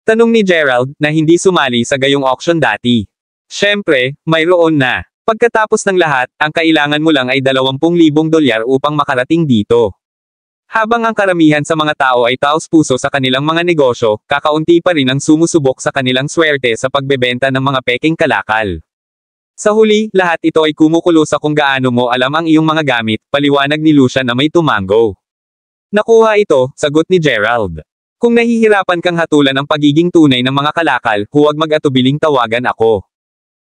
Tanong ni Gerald, na hindi sumali sa gayong auction dati. Siyempre, mayroon na. Pagkatapos ng lahat, ang kailangan mo lang ay $20,000 upang makarating dito. Habang ang karamihan sa mga tao ay taos-puso sa kanilang mga negosyo, kakaunti pa rin ang sumusubok sa kanilang swerte sa pagbebenta ng mga peking kalakal. Sa huli, lahat ito ay kumukulo sa kung gaano mo alam ang iyong mga gamit, paliwanag ni Lucian na may tumango. Nakuha ito, sagot ni Gerald. Kung nahihirapan kang hatulan ang pagiging tunay ng mga kalakal, huwag mag-atubiling tawagan ako.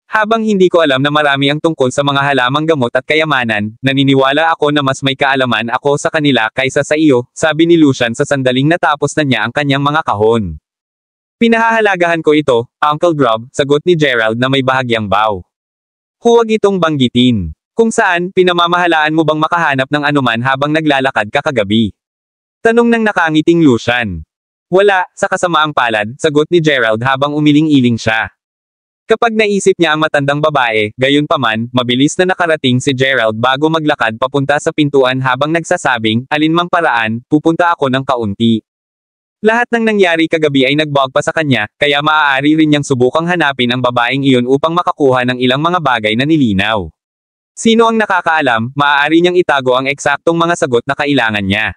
Habang hindi ko alam na marami ang tungkol sa mga halamang gamot at kayamanan, naniniwala ako na mas may kaalaman ako sa kanila kaysa sa iyo, sabi ni Lucian sa sandaling natapos na niya ang kanyang mga kahon. Pinahahalagahan ko ito, Uncle Rob, sagot ni Gerald na may bahagyang bow. Huwag itong banggitin. Kung saan, pinamamahalaan mo bang makahanap ng anuman habang naglalakad ka kagabi? Tanong ng nakangiting Lucian. Wala, sa kasamaang palad, sagot ni Gerald habang umiling-iling siya. Kapag naisip niya ang matandang babae, gayunpaman, mabilis na nakarating si Gerald bago maglakad papunta sa pintuan habang nagsasabing, alinmang paraan, pupunta ako ng kaunti. Lahat ng nangyari kagabi ay nagbog pa sa kanya, kaya maaari rin niyang subukang hanapin ang babaeng iyon upang makakuha ng ilang mga bagay na nilinaw. Sino ang nakakaalam, maaari niyang itago ang eksaktong mga sagot na kailangan niya.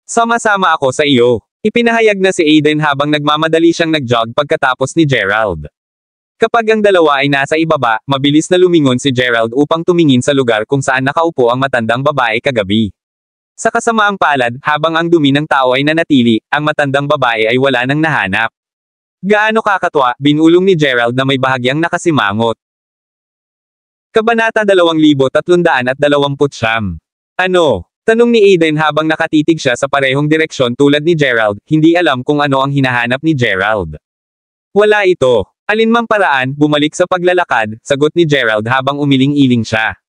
Sama-sama ako sa iyo. Ipinahayag na si Aiden habang nagmamadali siyang nag-jog pagkatapos ni Gerald. Kapag ang dalawa ay nasa ibaba, mabilis na lumingon si Gerald upang tumingin sa lugar kung saan nakaupo ang matandang babae kagabi. Sa kasamaang palad, habang ang dumi ng tao ay nanatili, ang matandang babae ay wala nang nahanap. Gaano kakatwa, binulong ni Gerald na may bahagyang nakasimangot. Kabanata 2329. Ano? Tanong ni Aiden habang nakatitig siya sa parehong direksyon tulad ni Gerald, hindi alam kung ano ang hinahanap ni Gerald. Wala ito. Alinmang paraan, bumalik sa paglalakad, sagot ni Gerald habang umiling-iling siya.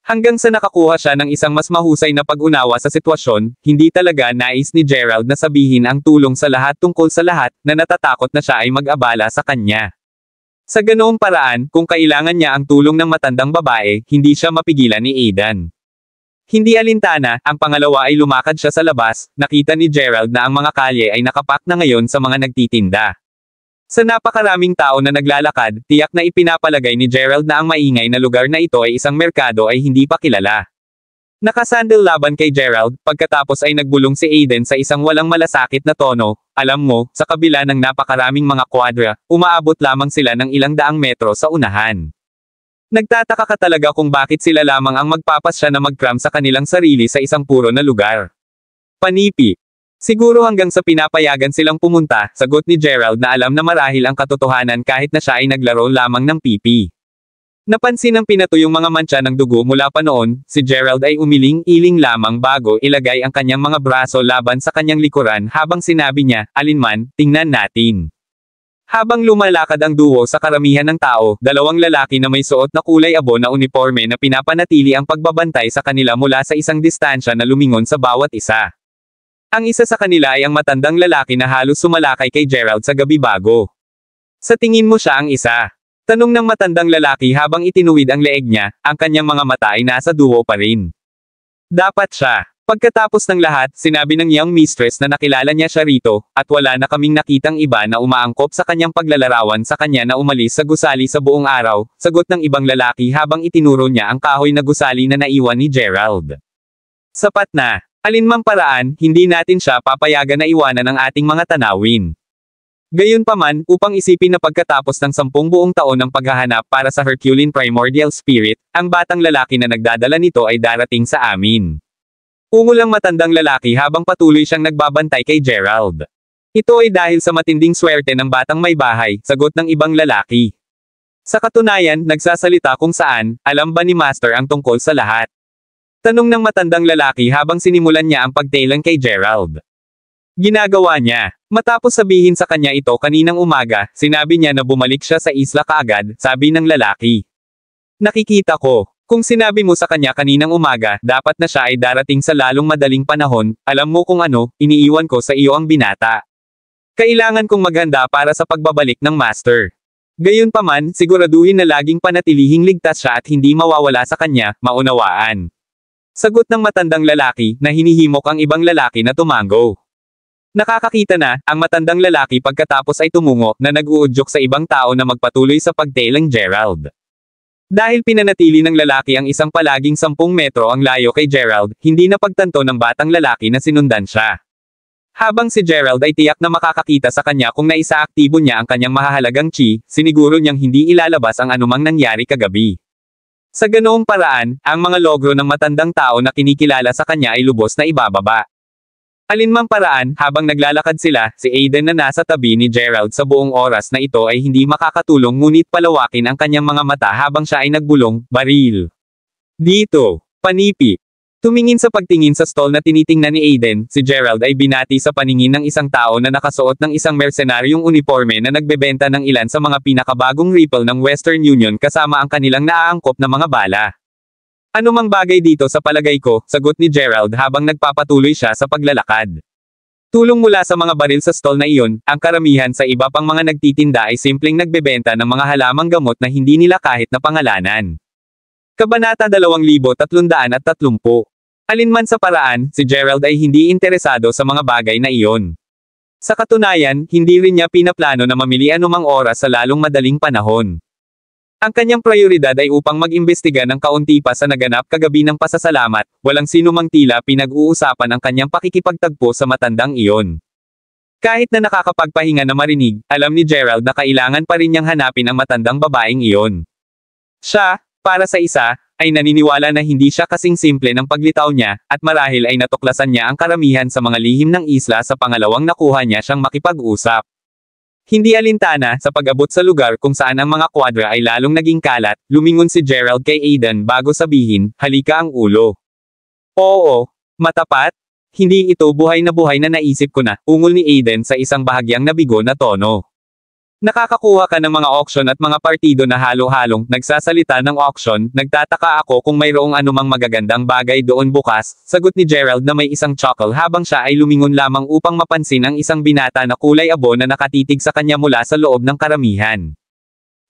Hanggang sa nakakuha siya ng isang mas mahusay na pag-unawa sa sitwasyon, hindi talaga nais ni Gerald na sabihin ang tulong sa lahat tungkol sa lahat, na natatakot na siya ay mag-abala sa kanya. Sa ganoong paraan, kung kailangan niya ang tulong ng matandang babae, hindi siya mapigilan ni Aidan. Hindi alintana, ang pangalawa ay lumakad siya sa labas, nakita ni Gerald na ang mga kalye ay nakapak na ngayon sa mga nagtitinda. Sa napakaraming tao na naglalakad, tiyak na ipinapalagay ni Gerald na ang maingay na lugar na ito ay isang merkado ay hindi pa kilala. Nakasandal laban kay Gerald, pagkatapos ay nagbulong si Aiden sa isang walang malasakit na tono, alam mo, sa kabila ng napakaraming mga kwadra, umaabot lamang sila ng ilang daang metro sa unahan. Nagtataka ka talaga kung bakit sila lamang ang magpapasya na mag-cram sa kanilang sarili sa isang puro na lugar. Panipi. Siguro hanggang sa pinapayagan silang pumunta, sagot ni Gerald na alam na marahil ang katotohanan kahit na siya ay naglaro lamang ng pipi. Napansin ng pinatuyong mga mantsa ng dugo mula pa noon, si Gerald ay umiling-iling lamang bago ilagay ang kanyang mga braso laban sa kanyang likuran habang sinabi niya, alinman, tingnan natin. Habang lumalakad ang duo sa karamihan ng tao, dalawang lalaki na may suot na kulay abo na uniforme na pinapanatili ang pagbabantay sa kanila mula sa isang distansya na lumingon sa bawat isa. Ang isa sa kanila ay ang matandang lalaki na halos sumalakay kay Gerald sa gabi bago. Sa tingin mo siya ang isa? Tanong ng matandang lalaki habang itinuwid ang leeg niya, ang kanyang mga mata ay nasa duo pa rin. Dapat siya. Pagkatapos ng lahat, sinabi ng young mistress na nakilala niya siya rito, at wala na kaming nakitang iba na umaangkop sa kanyang paglalarawan sa kanya na umalis sa gusali sa buong araw, sagot ng ibang lalaki habang itinuro niya ang kahoy na gusali na naiwan ni Gerald. Sapat na. Alinmang paraan, hindi natin siya papayagan na iwanan ang ating mga tanawin. Gayunpaman, upang isipin na pagkatapos ng 10 buong taon ng paghahanap para sa Herculean Primordial Spirit, ang batang lalaki na nagdadala nito ay darating sa amin. Ungol ang matandang lalaki habang patuloy siyang nagbabantay kay Gerald. Ito ay dahil sa matinding swerte ng batang may bahay, sagot ng ibang lalaki. Sa katunayan, nagsasalita kung saan, alam ba ni Master ang tungkol sa lahat? Tanong ng matandang lalaki habang sinimulan niya ang pagtailang kay Gerald. Ginagawa niya. Matapos sabihin sa kanya ito kaninang umaga, sinabi niya na bumalik siya sa isla kaagad, sabi ng lalaki. Nakikita ko. Kung sinabi mo sa kanya kaninang umaga, dapat na siya ay darating sa lalong madaling panahon, alam mo kung ano, iniiwan ko sa iyo ang binata. Kailangan kong maghanda para sa pagbabalik ng Master. Gayunpaman, siguraduhin na laging panatilihing ligtas siya at hindi mawawala sa kanya, maunawaan. Sagot ng matandang lalaki, na hinihimok ang ibang lalaki na tumango. Nakakakita na, ang matandang lalaki pagkatapos ay tumungo, na nag-uudyok sa ibang tao na magpatuloy sa pagtailang Gerald. Dahil pinanatili ng lalaki ang isang palaging 10 metro ang layo kay Gerald, hindi na pagtanto ng batang lalaki na sinundan siya. Habang si Gerald ay tiyak na makakakita sa kanya kung naisaaktibo niya ang kanyang mahahalagang chi, siniguro niyang hindi ilalabas ang anumang nangyari kagabi. Sa ganoong paraan, ang mga logro ng matandang tao na kinikilala sa kanya ay lubos na ibababa. Alinmang paraan, habang naglalakad sila, si Aiden na nasa tabi ni Gerald sa buong oras na ito ay hindi makakatulong ngunit palawakin ang kanyang mga mata habang siya ay nagbulong, baril. Dito, panipi. Tumingin sa pagtingin sa stall na tinitingnan ni Aiden, si Gerald ay binati sa paningin ng isang tao na nakasuot ng isang mercenaryong uniforme na nagbebenta ng ilan sa mga pinakabagong rifle ng Western Union kasama ang kanilang naaangkop na mga bala. Ano mang bagay dito sa palagay ko, sagot ni Gerald habang nagpapatuloy siya sa paglalakad. Tulong mula sa mga baril sa stall na iyon, ang karamihan sa iba pang mga nagtitinda ay simpleng nagbebenta ng mga halamang gamot na hindi nila kahit na pangalanan. Kabanata 2330. Alinman sa paraan, si Gerald ay hindi interesado sa mga bagay na iyon. Sa katunayan, hindi rin niya pinaplano na mamili anumang oras sa lalong madaling panahon. Ang kanyang prioridad ay upang mag-imbestiga ng kaunti pa sa naganap kagabi ng pasasalamat, walang sinumang tila pinag-uusapan ang kanyang pakikipagtagpo sa matandang iyon. Kahit na nakakapagpahinga na marinig, alam ni Gerald na kailangan pa rin niyang hanapin ang matandang babaeng iyon. Siya, para sa isa, ay naniniwala na hindi siya kasing simple ng paglitaw niya, at marahil ay natuklasan niya ang karamihan sa mga lihim ng isla sa pangalawang nakuha niya siyang makipag-usap. Hindi alintana, sa pag-abot sa lugar kung saan ang mga kwadra ay lalong naging kalat, lumingon si Gerald kay Aiden bago sabihin, halika ang ulo. Oo, matapat? Hindi ito buhay na naisip ko na, ungol ni Aiden sa isang bahagyang nabigo na tono. Nakakakuha ka ng mga auction at mga partido na halo-halong, nagsasalita ng auction, nagtataka ako kung mayroong anumang magagandang bagay doon bukas, sagot ni Gerald na may isang chuckle habang siya ay lumingon lamang upang mapansin ang isang binata na kulay abo na nakatitig sa kanya mula sa loob ng karamihan.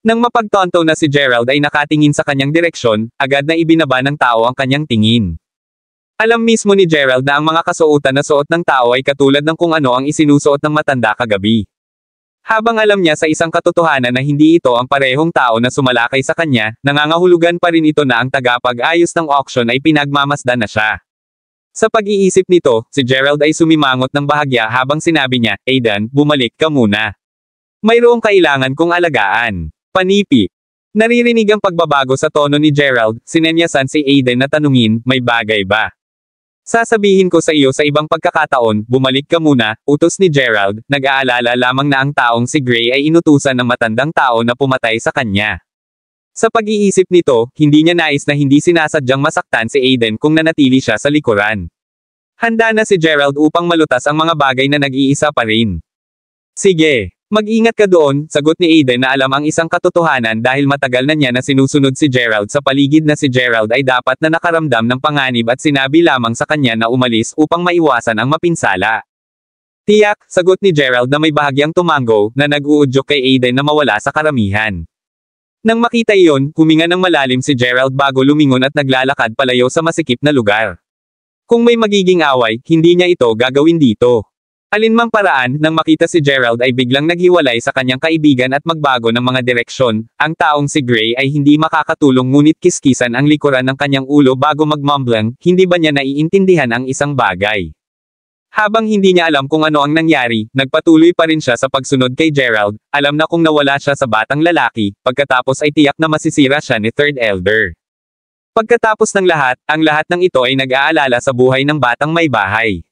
Nang mapagtonto na si Gerald ay nakatingin sa kanyang direksyon, agad na ibinaba ng tao ang kanyang tingin. Alam mismo ni Gerald na ang mga kasuotan na suot ng tao ay katulad ng kung ano ang isinusuot ng matanda kagabi. Habang alam niya sa isang katotohanan na hindi ito ang parehong tao na sumalakay sa kanya, nangangahulugan pa rin ito na ang tagapag-ayos ng auction ay pinagmamasdan na siya. Sa pag-iisip nito, si Gerald ay sumimangot ng bahagya habang sinabi niya, Aiden, bumalik ka muna. Mayroong kailangan kong alagaan. Panipi. Naririnig ang pagbabago sa tono ni Gerald, sinenyasan si Aiden na tanungin, may bagay ba? Sasabihin ko sa iyo sa ibang pagkakataon, bumalik ka muna, utos ni Gerald, nag-aalala lamang na ang taong si Gray ay inutusan ng matandang tao na pumatay sa kanya. Sa pag-iisip nito, hindi niya nais na hindi sinasadyang masaktan si Aiden kung nanatili siya sa likuran. Handa na si Gerald upang malutas ang mga bagay na nag-iisa pa rin. Sige. Mag-ingat ka doon, sagot ni Aiden na alam ang isang katotohanan dahil matagal na niya na sinusunod si Gerald sa paligid na si Gerald ay dapat na nakaramdam ng panganib at sinabi lamang sa kanya na umalis upang maiwasan ang mapinsala. Tiyak, sagot ni Gerald na may bahagyang tumango, na nag-uudyok kay Aiden na mawala sa karamihan. Nang makita iyon, huminga ng malalim si Gerald bago lumingon at naglalakad palayo sa masikip na lugar. Kung may magiging away, hindi niya ito gagawin dito. Alinmang paraan, nang makita si Gerald ay biglang naghiwalay sa kanyang kaibigan at magbago ng mga direksyon, ang taong si Gray ay hindi makakatulong ngunit kiskisan ang likuran ng kanyang ulo bago magmumbling, hindi ba niya naiintindihan ang isang bagay. Habang hindi niya alam kung ano ang nangyari, nagpatuloy pa rin siya sa pagsunod kay Gerald, alam na kung nawala siya sa batang lalaki, pagkatapos ay tiyak na masisira siya ni Third Elder. Pagkatapos ng lahat, ang lahat ng ito ay nag-aalala sa buhay ng batang may bahay.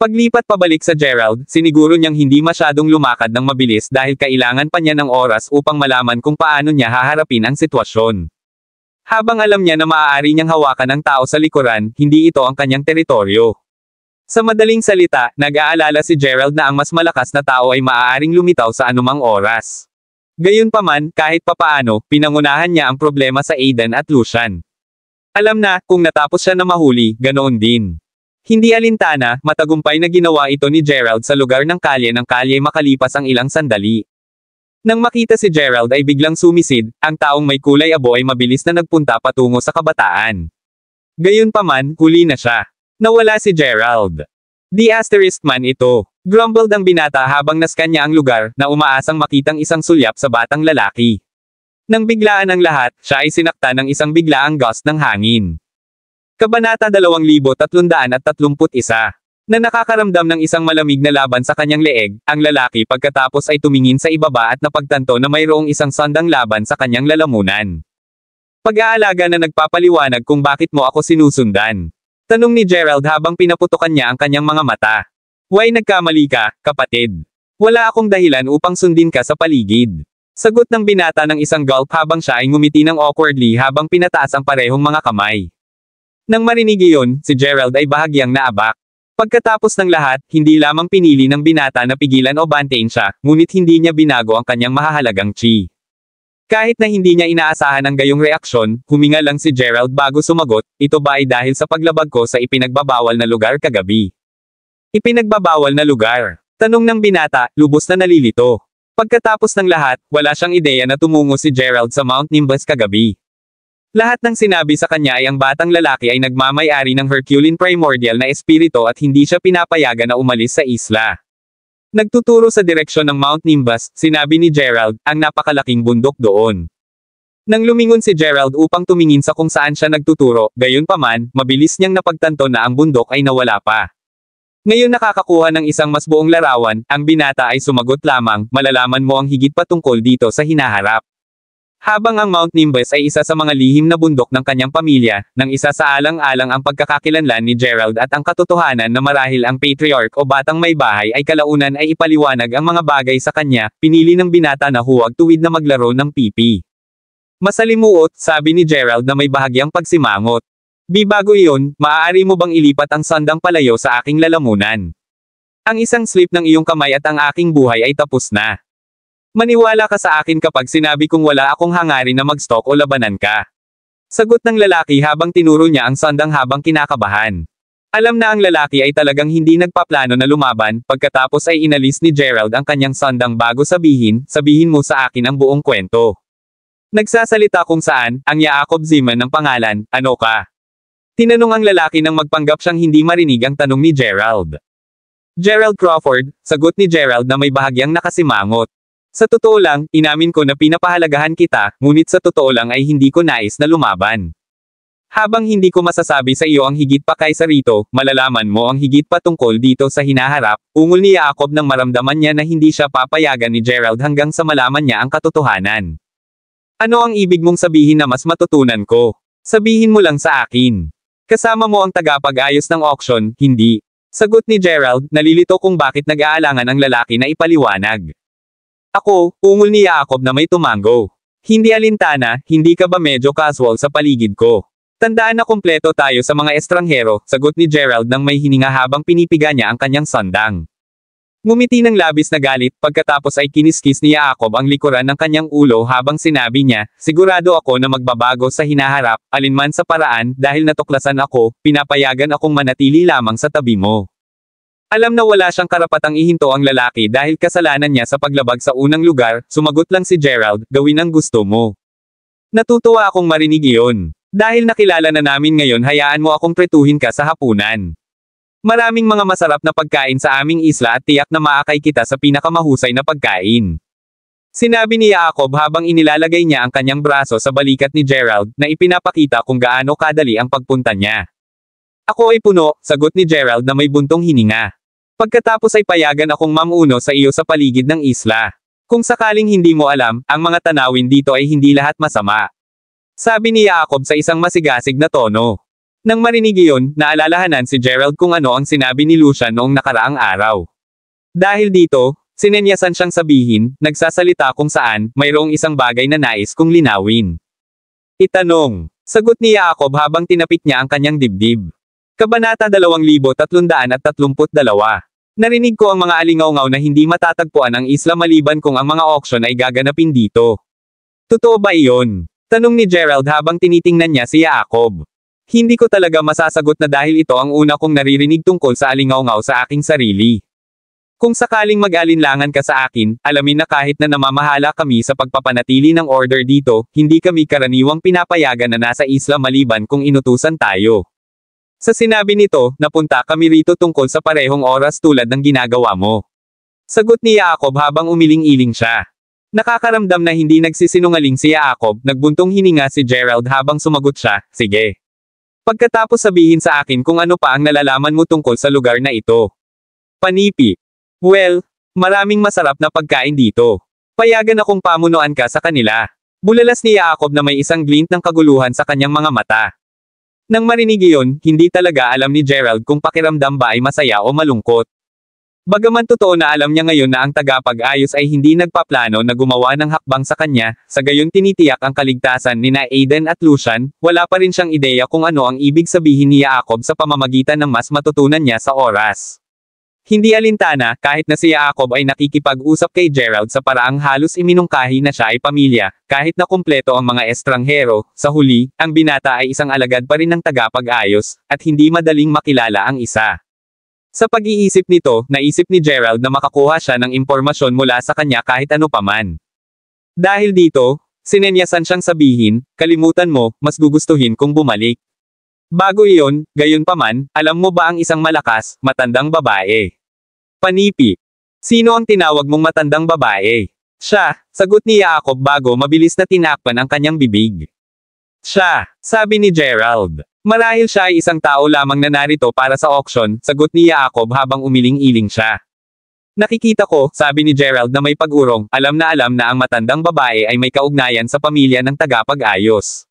Paglipat pabalik sa Gerald, siniguro niyang hindi masyadong lumakad ng mabilis dahil kailangan pa niya ng oras upang malaman kung paano niya haharapin ang sitwasyon. Habang alam niya na maaari niyang hawakan ang tao sa likuran, hindi ito ang kanyang teritoryo. Sa madaling salita, nag-aalala si Gerald na ang mas malakas na tao ay maaaring lumitaw sa anumang oras. Gayunpaman, kahit papaano, pinangunahan niya ang problema sa Aiden at Lucian. Alam na, kung natapos siya na mahuli, ganoon din. Hindi alintana, matagumpay na ginawa ito ni Gerald sa lugar ng kalye makalipas ang ilang sandali. Nang makita si Gerald ay biglang sumisid, ang taong may kulay abo ay mabilis na nagpunta patungo sa kabataan. Gayunpaman, huli na siya. Nawala si Gerald. The asterisk man ito. Grumbled ang binata habang naskan niya ang lugar, na umaasang makitang isang sulyap sa batang lalaki. Nang biglaan ang lahat, siya ay sinakta ng isang biglaang gust ng hangin. Kabanata 2331. Na nakakaramdam ng isang malamig na laban sa kanyang leeg, ang lalaki pagkatapos ay tumingin sa ibaba at napagtanto na mayroong isang sandang laban sa kanyang lalamunan. Pag-aalaga na nagpapaliwanag kung bakit mo ako sinusundan. Tanong ni Gerald habang pinaputukan niya ang kanyang mga mata. Why nagkamali ka, kapatid? Wala akong dahilan upang sundin ka sa paligid. Sagot ng binata ng isang gulp habang siya ay ngumiti ng awkwardly habang pinataas ang parehong mga kamay. Nang marinig iyon, si Gerald ay bahagyang naabak. Pagkatapos ng lahat, hindi lamang pinili ng binata na pigilan o bantayin siya, ngunit hindi niya binago ang kanyang mahahalagang chi. Kahit na hindi niya inaasahan ang gayong reaksyon, huminga lang si Gerald bago sumagot, ito ba ay dahil sa paglabag ko sa ipinagbabawal na lugar kagabi? Ipinagbabawal na lugar? Tanong ng binata, lubos na nalilito. Pagkatapos ng lahat, wala siyang ideya na tumungo si Gerald sa Mount Nimbus kagabi. Lahat ng sinabi sa kanya ay ang batang lalaki ay nagmamay-ari ng Herculean primordial na espiritu at hindi siya pinapayagan na umalis sa isla. Nagtuturo sa direksyon ng Mount Nimbus, sinabi ni Gerald, ang napakalaking bundok doon. Nang lumingon si Gerald upang tumingin sa kung saan siya nagtuturo, gayunpaman, mabilis niyang napagtanto na ang bundok ay nawala pa. Ngayon nakakakuha ng isang mas buong larawan, ang binata ay sumagot lamang, malalaman mo ang higit pa tungkol dito sa hinaharap. Habang ang Mount Nimbus ay isa sa mga lihim na bundok ng kanyang pamilya, nang isa sa alang-alang ang pagkakakilanlan ni Gerald at ang katotohanan na marahil ang patriarch o batang may bahay ay kalaunan ay ipaliwanag ang mga bagay sa kanya, pinili ng binata na huwag tuwid na maglaro ng pipi. Masalimuot, sabi ni Gerald na may bahagyang pagsimangot. Bago iyon, maaari mo bang ilipat ang sandang palayo sa aking lalamunan? Ang isang slip ng iyong kamay at ang aking buhay ay tapos na. Maniwala ka sa akin kapag sinabi kong wala akong hangarin na mag-stalk o labanan ka. Sagot ng lalaki habang tinuro niya ang sandang habang kinakabahan. Alam na ang lalaki ay talagang hindi nagpaplano na lumaban, pagkatapos ay inalis ni Gerald ang kanyang sandang bago sabihin mo sa akin ang buong kwento. Nagsasalita kung saan, ang Jacob Zeman ng pangalan, ano ka? Tinanong ang lalaki nang magpanggap siyang hindi marinig ang tanong ni Gerald. Gerald Crawford, sagot ni Gerald na may bahagyang nakasimangot. Sa totoo lang, inamin ko na pinapahalagahan kita, ngunit sa totoo lang ay hindi ko nais na lumaban. Habang hindi ko masasabi sa iyo ang higit pa kaysa rito, malalaman mo ang higit pa tungkol dito sa hinaharap, ungol ni Jacob nang maramdaman niya na hindi siya papayagan ni Gerald hanggang sa malaman niya ang katotohanan. Ano ang ibig mong sabihin na mas matutunan ko? Sabihin mo lang sa akin. Kasama mo ang tagapag-ayos ng auction, hindi. Sagot ni Gerald, nalilito kung bakit nag-aalangan ang lalaki na ipaliwanag. Ako, ungol ni Jacob na may tumango. Hindi alintana, hindi ka ba medyo casual sa paligid ko? Tandaan na kumpleto tayo sa mga estranghero, sagot ni Gerald nang may hininga habang pinipiga niya ang kanyang sandang. Ngumiti ng labis na galit, pagkatapos ay kiniskis ni Jacob ang likuran ng kanyang ulo habang sinabi niya, sigurado ako na magbabago sa hinaharap, alinman sa paraan, dahil natuklasan ako, pinapayagan akong manatili lamang sa tabi mo. Alam na wala siyang karapatang ihinto ang lalaki dahil kasalanan niya sa paglabag sa unang lugar, sumagot lang si Gerald, gawin ang gusto mo. Natutuwa akong marinig iyon. Dahil nakilala na namin ngayon hayaan mo akong pretuhin ka sa hapunan. Maraming mga masarap na pagkain sa aming isla at tiyak na maakay kita sa pinakamahusay na pagkain. Sinabi ni Jacob habang inilalagay niya ang kanyang braso sa balikat ni Gerald na ipinapakita kung gaano kadali ang pagpunta niya. Ako ay puno, sagot ni Gerald na may buntong hininga. Pagkatapos ay payagan akong mamuno sa iyo sa paligid ng isla. Kung sakaling hindi mo alam, ang mga tanawin dito ay hindi lahat masama. Sabi ni Jacob sa isang masigasig na tono. Nang marinig iyon, naalalahanan si Gerald kung ano ang sinabi ni Lucian noong nakaraang araw. Dahil dito, sinenyasan siyang sabihin, nagsasalita kung saan, mayroong isang bagay na nais kong linawin. Itanong. Sagot ni Jacob habang tinapik niya ang kanyang dibdib. Kabanata 2332. Narinig ko ang mga alingaw-ngaw na hindi matatagpuan ang isla maliban kung ang mga auction ay gaganapin dito. Totoo ba iyon? Tanong ni Gerald habang tinitingnan niya si Jacob. Hindi ko talaga masasagot na dahil ito ang una kong naririnig tungkol sa alingaw-ngaw sa aking sarili. Kung sakaling mag-alinlangan ka sa akin, alamin na kahit na namamahala kami sa pagpapanatili ng order dito, hindi kami karaniwang pinapayagan na nasa isla maliban kung inutusan tayo. Sa sinabi nito, napunta kami rito tungkol sa parehong oras tulad ng ginagawa mo. Sagot ni Jacob habang umiling-iling siya. Nakakaramdam na hindi nagsisinungaling si Jacob, nagbuntong hininga si Gerald habang sumagot siya, sige. Pagkatapos sabihin sa akin kung ano pa ang nalalaman mo tungkol sa lugar na ito. Panipi. Well, maraming masarap na pagkain dito. Payagan akong pamunuan ka sa kanila. Bulalas ni Jacob na may isang glint ng kaguluhan sa kanyang mga mata. Nang marinig iyon, hindi talaga alam ni Gerald kung pakiramdam ba ay masaya o malungkot. Bagaman totoo na alam niya ngayon na ang tagapag-ayos ay hindi nagpaplano na gumawa ng hakbang sa kanya, sa gayon tinitiyak ang kaligtasan nina Aiden at Lucian, wala pa rin siyang ideya kung ano ang ibig sabihin ni Jacob sa pamamagitan ng mas matutunan niya sa oras. Hindi alintana, kahit na si Jacob ay nakikipag-usap kay Gerald sa paraang halos iminungkahi na siya ay pamilya, kahit na kumpleto ang mga estranghero, sa huli, ang binata ay isang alagad pa rin ng tagapag-ayos, at hindi madaling makilala ang isa. Sa pag-iisip nito, naisip ni Gerald na makakuha siya ng impormasyon mula sa kanya kahit ano paman. Dahil dito, sinenyasan siyang sabihin, kalimutan mo, mas gugustuhin kung bumalik. Bago iyon, gayon paman, alam mo ba ang isang malakas, matandang babae? Panipi. Sino ang tinawag mong matandang babae? Siya, sagot ni Jacob bago mabilis na tinakpan ang kanyang bibig. Siya, sabi ni Gerald. Marahil siya ay isang tao lamang na narito para sa auction, sagot ni Jacob habang umiling-iling siya. Nakikita ko, sabi ni Gerald na may pag-urong, alam na ang matandang babae ay may kaugnayan sa pamilya ng tagapag-ayos.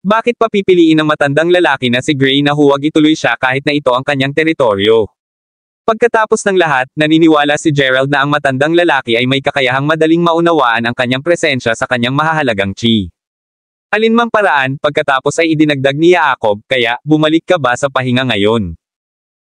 Bakit pa pipiliin ng matandang lalaki na si Gray na huwag ituloy siya kahit na ito ang kanyang teritoryo? Pagkatapos ng lahat, naniniwala si Gerald na ang matandang lalaki ay may kakayahang madaling maunawaan ang kanyang presensya sa kanyang mahahalagang chi. Alinmang paraan, pagkatapos ay idinagdag ni Jacob, kaya, bumalik ka ba sa pahinga ngayon?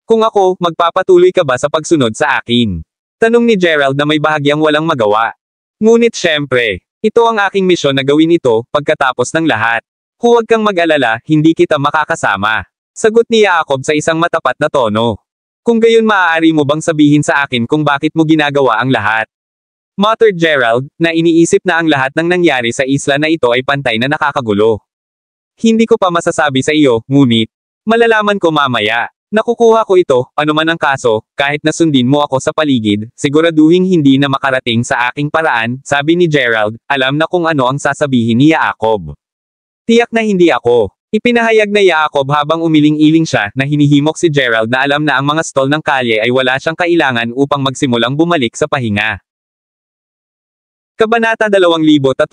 Kung ako, magpapatuloy ka ba sa pagsunod sa akin? Tanong ni Gerald na may bahagyang walang magawa. Ngunit syempre, ito ang aking misyon na gawin ito, pagkatapos ng lahat. Huwag kang mag-alala, hindi kita makakasama. Sagot ni Jacob sa isang matapat na tono. Kung gayon maaari mo bang sabihin sa akin kung bakit mo ginagawa ang lahat? Muttered Gerald, na iniisip na ang lahat ng nangyari sa isla na ito ay pantay na nakakagulo. Hindi ko pa masasabi sa iyo, ngunit, malalaman ko mamaya. Nakukuha ko ito, anuman ang kaso, kahit nasundin mo ako sa paligid, siguraduhin hindi na makarating sa aking paraan, sabi ni Gerald, alam na kung ano ang sasabihin ni Jacob. Tiyak na hindi ako. Ipinahayag na Jacob habang umiling-iling siya na hinihimok si Gerald na alam na ang mga stall ng kalye ay wala siyang kailangan upang magsimulang bumalik sa pahinga. Kabanata 2333.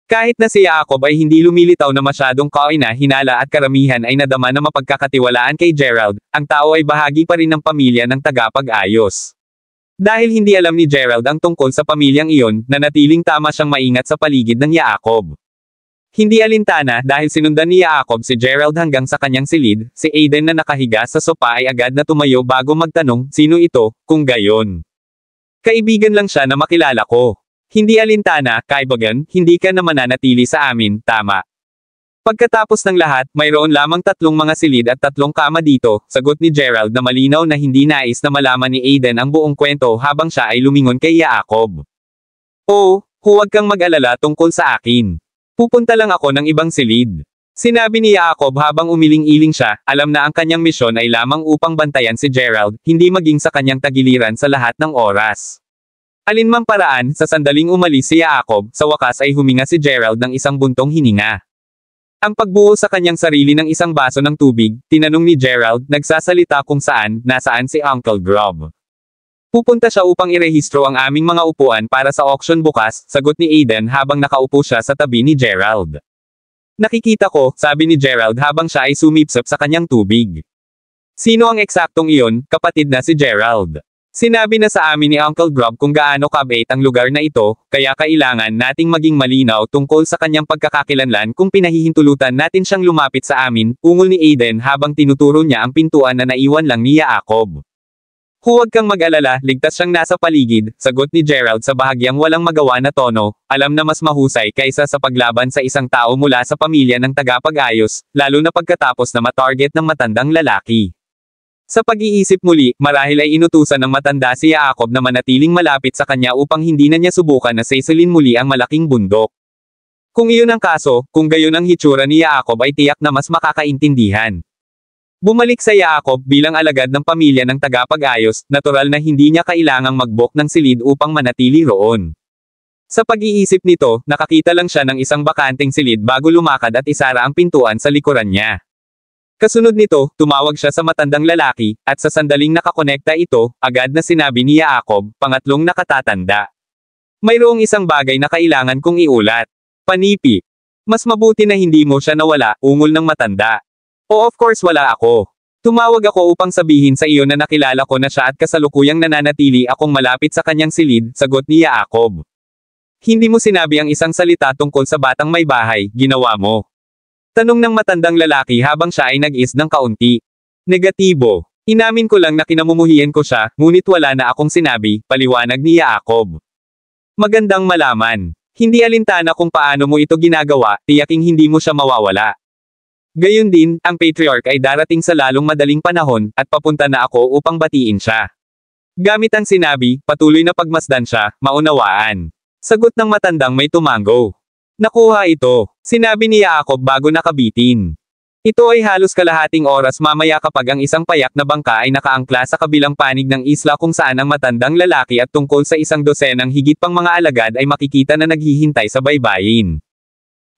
Kahit na si Jacob ay hindi lumilitaw na masyadong kaina-hinala at karamihan ay nadama na mapagkakatiwalaan kay Gerald, ang tao ay bahagi pa rin ng pamilya ng tagapag-ayos. Dahil hindi alam ni Gerald ang tungkol sa pamilyang iyon, nanatiling tama siyang maingat sa paligid ng Jacob. Hindi alintana dahil sinundan ni Jacob si Gerald hanggang sa kanyang silid, si Aiden na nakahiga sa sopa ay agad na tumayo bago magtanong, sino ito, kung gayon. Kaibigan lang siya na makilala ko. Hindi alintana, kaibigan, hindi ka na mananatili sa amin, tama. Pagkatapos ng lahat, mayroon lamang 3 mga silid at 3 kama dito, sagot ni Gerald na malinaw na hindi nais na malaman ni Aiden ang buong kwento habang siya ay lumingon kay Jacob. Oh, huwag kang mag-alala tungkol sa akin. Pupunta lang ako ng ibang silid. Sinabi ni Jacob habang umiling-iling siya, alam na ang kanyang misyon ay lamang upang bantayan si Gerald, hindi maging sa kanyang tagiliran sa lahat ng oras. Alinmang paraan, sa sandaling umalis si Jacob, sa wakas ay huminga si Gerald ng isang buntong hininga. Ang pagbuo sa kanyang sarili ng isang baso ng tubig, tinanong ni Gerald, nagsasalita kung nasaan si Uncle Grob. Pupunta siya upang irehistro ang aming mga upuan para sa auction bukas, sagot ni Aiden habang nakaupo siya sa tabi ni Gerald. Nakikita ko, sabi ni Gerald habang siya ay sumipsap sa kanyang tubig. Sino ang eksaktong iyon, kapatid na si Gerald? Sinabi na sa amin ni Uncle Grub kung gaano kabait ang lugar na ito, kaya kailangan nating maging malinaw tungkol sa kanyang pagkakakilanlan kung pinahihintulutan natin siyang lumapit sa amin, ungol ni Aiden habang tinuturo niya ang pintuan na naiwan lang ni Jacob. Huwag kang mag-alala, ligtas siyang nasa paligid, sagot ni Gerald sa bahagyang walang magawa na tono, alam na mas mahusay kaysa sa paglaban sa isang tao mula sa pamilya ng tagapag-ayos, lalo na pagkatapos na matarget ng matandang lalaki. Sa pag-iisip muli, marahil ay inutusan ng matanda si Jacob na manatiling malapit sa kanya upang hindi na niya subukan na saisalin muli ang malaking bundok. Kung iyon ang kaso, kung gayon ang hitsura ni Jacob ay tiyak na mas makakaintindihan. Bumalik sa Jacob bilang alagad ng pamilya ng tagapag-ayos, natural na hindi niya kailangang magbok ng silid upang manatili roon. Sa pag-iisip nito, nakakita lang siya ng isang bakanteng silid bago lumakad at isara ang pintuan sa likuran niya. Kasunod nito, tumawag siya sa matandang lalaki, at sa sandaling nakakonekta ito, agad na sinabi ni Jacob, pangatlong nakatatanda. Mayroong isang bagay na kailangan kong iulat. Panipi. Mas mabuti na hindi mo siya nawala, ungol ng matanda. O of course wala ako. Tumawag ako upang sabihin sa iyo na nakilala ko na siya at kasalukuyang nananatili akong malapit sa kanyang silid, sagot ni Jacob. Hindi mo sinabi ang isang salita tungkol sa batang may bahay, ginawa mo. Tanong ng matandang lalaki habang siya ay nag-is ng kaunti. Negatibo. Inamin ko lang na kinamumuhian ko siya, ngunit wala na akong sinabi, paliwanag ni Jacob. Magandang malaman. Hindi alintana kung paano mo ito ginagawa, tiyaking hindi mo siya mawawala. Gayon din, ang patriarch ay darating sa lalong madaling panahon, at papunta na ako upang batiin siya. Gamit ang sinabi, patuloy na pagmasdan siya, maunawaan. Sagot ng matandang may tumango. Nakuha ito, sinabi ni Jacob bago nakabitin. Ito ay halos kalahating oras mamaya kapag ang isang payak na bangka ay nakaangkla sa kabilang panig ng isla kung saan ang matandang lalaki at tungkol sa isang dosenang higit pang mga alagad ay makikita na naghihintay sa baybayin.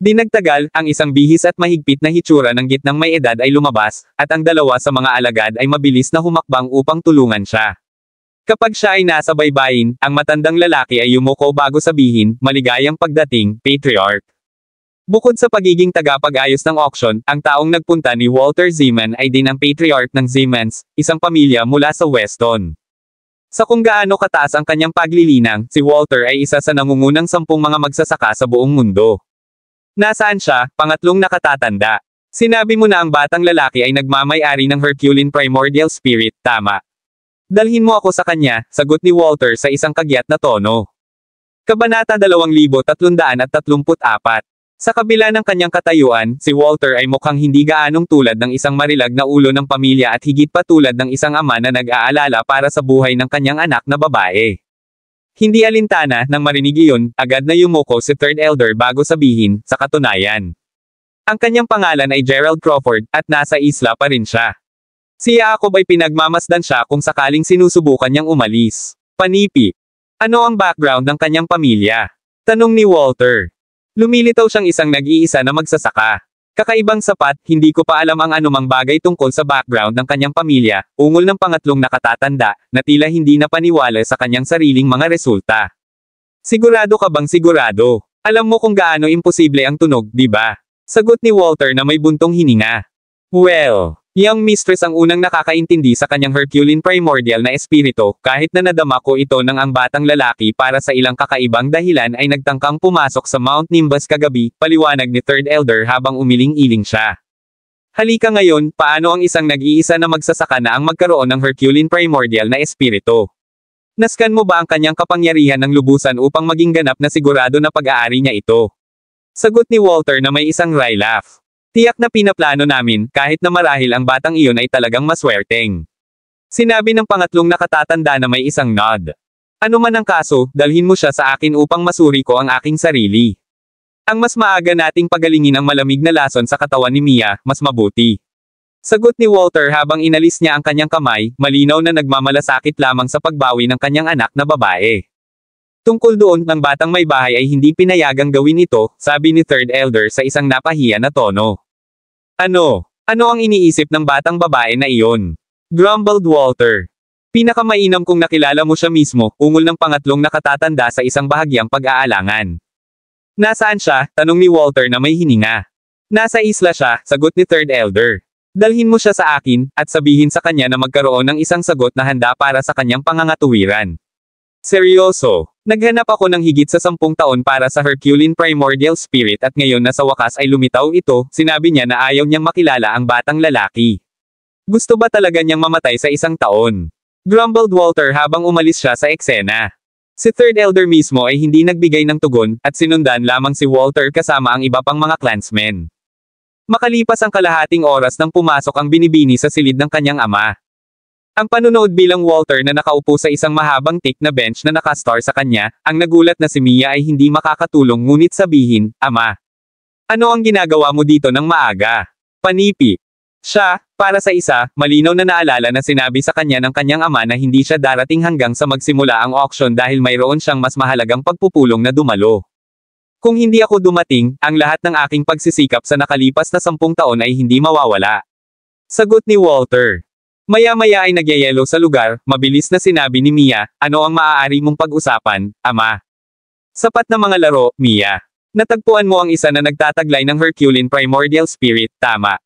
Di nagtagal, ang isang bihis at mahigpit na hitsura ng gitnang may edad ay lumabas, at ang dalawa sa mga alagad ay mabilis na humakbang upang tulungan siya. Kapag siya ay nasa baybayin, ang matandang lalaki ay yumuko bago sabihin, maligayang pagdating, patriarch. Bukod sa pagiging tagapag-ayos ng auction, ang taong nagpunta ni Walter Zeman ay din ang patriarch ng Zemans, isang pamilya mula sa Weston. Sa kung gaano kataas ang kanyang paglilinang, si Walter ay isa sa nangungunang 10 mga magsasaka sa buong mundo. Nasaan siya, pangatlong nakatatanda? Sinabi mo na ang batang lalaki ay nagmamay-ari ng Herculean Primordial Spirit, tama? Dalhin mo ako sa kanya, sagot ni Walter sa isang kagyat na tono. Kabanata 2334. Sa kabila ng kanyang katayuan, si Walter ay mukhang hindi gaanong tulad ng isang marilag na ulo ng pamilya at higit pa tulad ng isang ama na nag-aalala para sa buhay ng kanyang anak na babae. Hindi alintana, nang marinig iyon, agad na yumuko si Third Elder bago sabihin, sa katunayan. Ang kanyang pangalan ay Gerald Crawford, at nasa isla pa rin siya. Si Jacob ay pinagmamasdan siya kung sakaling sinusubukan niyang umalis. Panipi. Ano ang background ng kanyang pamilya? Tanong ni Walter. Lumilitaw siyang isang nag-iisa na magsasaka. Kakaibang sapat, hindi ko pa alam ang anumang bagay tungkol sa background ng kanyang pamilya, ungol ng pangatlong nakatatanda, na tila hindi napaniwala sa kanyang sariling mga resulta. Sigurado ka bang sigurado? Alam mo kung gaano imposible ang tunog, di ba? Sagot ni Walter na may buntong hininga. Well, young mistress ang unang nakakaintindi sa kanyang Herculean Primordial na espiritu, kahit na nadama ko ito ng ang batang lalaki para sa ilang kakaibang dahilan ay nagtangkang pumasok sa Mount Nimbus kagabi, paliwanag ni Third Elder habang umiling-iling siya. Halika ngayon, paano ang isang nag-iisa na magsasaka na ang magkaroon ng Herculean Primordial na espiritu? Naskan mo ba ang kanyang kapangyarihan ng lubusan upang maging ganap na sigurado na pag-aari niya ito? Sagot ni Walter na may isang wry laugh. Tiyak na pinaplano namin, kahit na marahil ang batang iyon ay talagang maswerteng. Sinabi ng pangatlong nakatatanda na may isang nod. Ano man ang kaso, dalhin mo siya sa akin upang masuri ko ang aking sarili. Ang mas maaga nating pagalingin ang malamig na lason sa katawan ni Mia, mas mabuti. Sagot ni Walter habang inalis niya ang kanyang kamay, malinaw na nagmamalasakit lamang sa pagbawi ng kanyang anak na babae. Tungkol doon, ng batang may bahay ay hindi pinayagang gawin ito, sabi ni Third Elder sa isang napahiya na tono. Ano? Ano ang iniisip ng batang babae na iyon? Grumbled Walter. Pinakamainam kung nakilala mo siya mismo, ungol ng pangatlong nakatatanda sa isang bahagyang pag-aalangan. Nasaan siya? Tanong ni Walter na may hininga. Nasa isla siya, sagot ni Third Elder. Dalhin mo siya sa akin, at sabihin sa kanya na magkaroon ng isang sagot na handa para sa kanyang pangangatuwiran. Seryoso. Naghanap ako ng higit sa 10 taon para sa Herculean Primordial Spirit at ngayon na sa wakas ay lumitaw ito, sinabi niya na ayaw niyang makilala ang batang lalaki. Gusto ba talaga niyang mamatay sa 1 taon? Grumbled Walter habang umalis siya sa eksena. Si Third Elder mismo ay hindi nagbigay ng tugon, at sinundan lamang si Walter kasama ang iba pang mga clansmen. Makalipas ang kalahating oras nang pumasok ang binibini sa silid ng kanyang ama. Ang panunood bilang Walter na nakaupo sa isang mahabang teak na bench na nakastar sa kanya, ang nagulat na si Mia ay hindi makakatulong ngunit sabihin, Ama. Ano ang ginagawa mo dito ng maaga? Panipi. Siya, para sa isa, malinaw na naalala na sinabi sa kanya ng kanyang ama na hindi siya darating hanggang sa magsimula ang auction dahil mayroon siyang mas mahalagang pagpupulong na dumalo. Kung hindi ako dumating, ang lahat ng aking pagsisikap sa nakalipas na 10 taon ay hindi mawawala. Sagot ni Walter. Maya-maya ay nagyayelo sa lugar, mabilis na sinabi ni Mia, ano ang maaari mong pag-usapan, Ama? Sapat na mga laro, Mia. Natagpuan mo ang isa na nagtataglay ng Herculean Primordial Spirit, tama.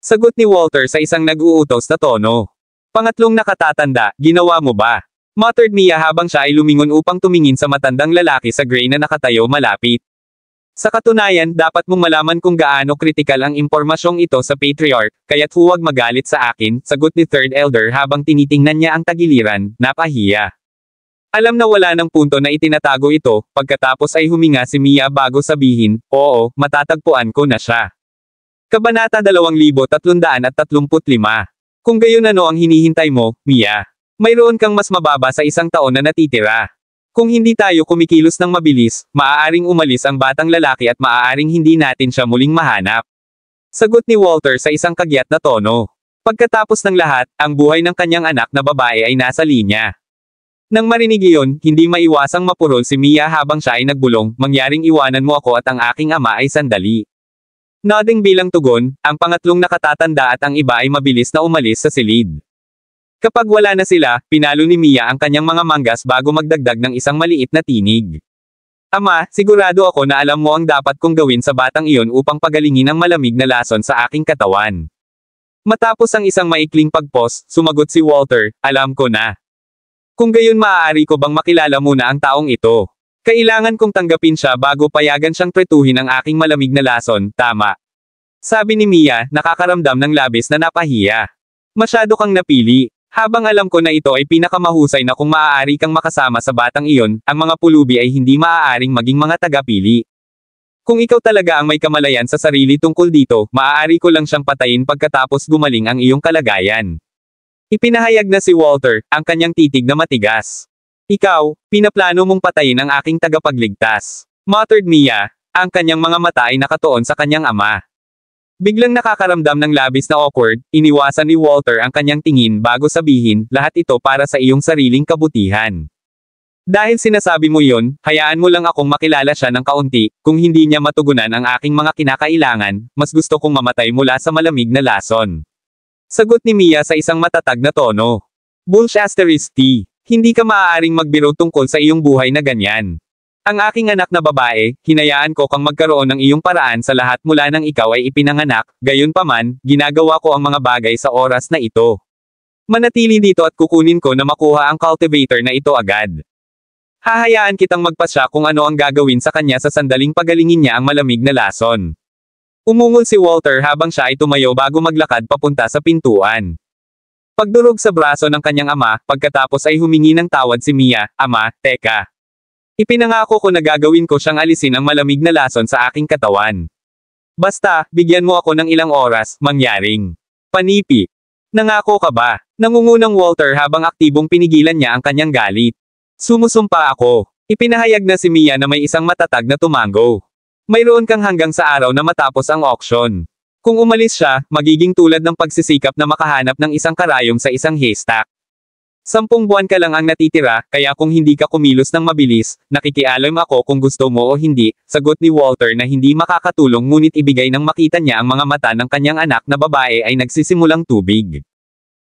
Sagot ni Walter sa isang nag-uutos na tono. Pangatlong nakatatanda, ginawa mo ba? Muttered Mia habang siya ay lumingon upang tumingin sa matandang lalaki sa gray na nakatayo malapit. Sa katunayan, dapat mong malaman kung gaano kritikal ang impormasyong ito sa Patriarch, kaya't huwag magalit sa akin, sagot ni Third Elder habang tinitingnan niya ang tagiliran, napahiya. Alam na wala ng punto na itinatago ito, pagkatapos ay huminga si Mia bago sabihin, oo, matatagpuan ko na siya. Kabanata 2335. Kung gayon ano ang hinihintay mo, Mia? Mayroon kang mas mababa sa 1 taon na natitira. Kung hindi tayo kumikilos ng mabilis, maaaring umalis ang batang lalaki at maaaring hindi natin siya muling mahanap. Sagot ni Walter sa isang kagyat na tono. Pagkatapos ng lahat, ang buhay ng kanyang anak na babae ay nasa linya. Nang marinig iyon, hindi maiwasang mapurol si Mia habang siya ay nagbulong, mangyaring iwanan mo ako at ang aking ama ay sandali. Nodding bilang tugon, ang pangatlong nakatatanda at ang iba ay mabilis na umalis sa silid. Kapag wala na sila, pinalo ni Mia ang kanyang mga manggas bago magdagdag ng isang maliit na tinig. Ama, sigurado ako na alam mo ang dapat kong gawin sa batang iyon upang pagalingin ang malamig na lason sa aking katawan. Matapos ang isang maikling pagpos, sumagot si Walter, alam ko na. Kung gayon maaari ko bang makilala muna ang taong ito? Kailangan kong tanggapin siya bago payagan siyang tretuhin ang aking malamig na lason, tama. Sabi ni Mia, nakakaramdam ng labis na napahiya. Masyado kang napili. Habang alam ko na ito ay pinakamahusay na kung maaari kang makasama sa batang iyon, ang mga pulubi ay hindi maaaring maging mga tagapili. Kung ikaw talaga ang may kamalayan sa sarili tungkol dito, maaari ko lang siyang patayin pagkatapos gumaling ang iyong kalagayan. Ipinahayag na si Walter, ang kanyang titig na matigas. Ikaw, pinaplano mong patayin ang aking tagapagligtas. Muttered Mia, ang kanyang mga mata ay nakatuon sa kanyang ama. Biglang nakakaramdam ng labis na awkward, iniwasan ni Walter ang kanyang tingin bago sabihin, lahat ito para sa iyong sariling kabutihan. Dahil sinasabi mo yon, hayaan mo lang akong makilala siya ng kaunti, kung hindi niya matugunan ang aking mga kinakailangan, mas gusto kong mamatay mula sa malamig na lason. Sagot ni Mia sa isang matatag na tono. Bullshit. Hindi ka maaaring magbiro tungkol sa iyong buhay na ganyan. Ang aking anak na babae, hinayaan ko kang magkaroon ng iyong paraan sa lahat mula nang ikaw ay ipinanganak, gayunpaman, ginagawa ko ang mga bagay sa oras na ito. Manatili dito at kukunin ko na makuha ang cultivator na ito agad. Hahayaan kitang magpasya kung ano ang gagawin sa kanya sa sandaling pagalingin niya ang malamig na lason. Umungol si Walter habang siya ay tumayo bago maglakad papunta sa pintuan. Pagdurog sa braso ng kanyang ama, pagkatapos ay humingi ng tawad si Mia, Ama, teka. Ipinangako ko na gagawin ko siyang alisin ang malamig na lason sa aking katawan. Basta, bigyan mo ako ng ilang oras, mangyaring. Panipi. Nangako ka ba? Nangungunang Walter habang aktibong pinigilan niya ang kanyang galit. Sumusumpa ako. Ipinahayag na si Mia na may isang matatag na tumango. Mayroon kang hanggang sa araw na matapos ang auction. Kung umalis siya, magiging tulad ng pagsisikap na makahanap ng isang karayom sa isang haystack. 10 buwan ka lang ang natitira, kaya kung hindi ka kumilos ng mabilis, nakikialam ako kung gusto mo o hindi, sagot ni Walter na hindi makakatulong ngunit ibigay nang makita niya ang mga mata ng kanyang anak na babae ay nagsisimulang tubig.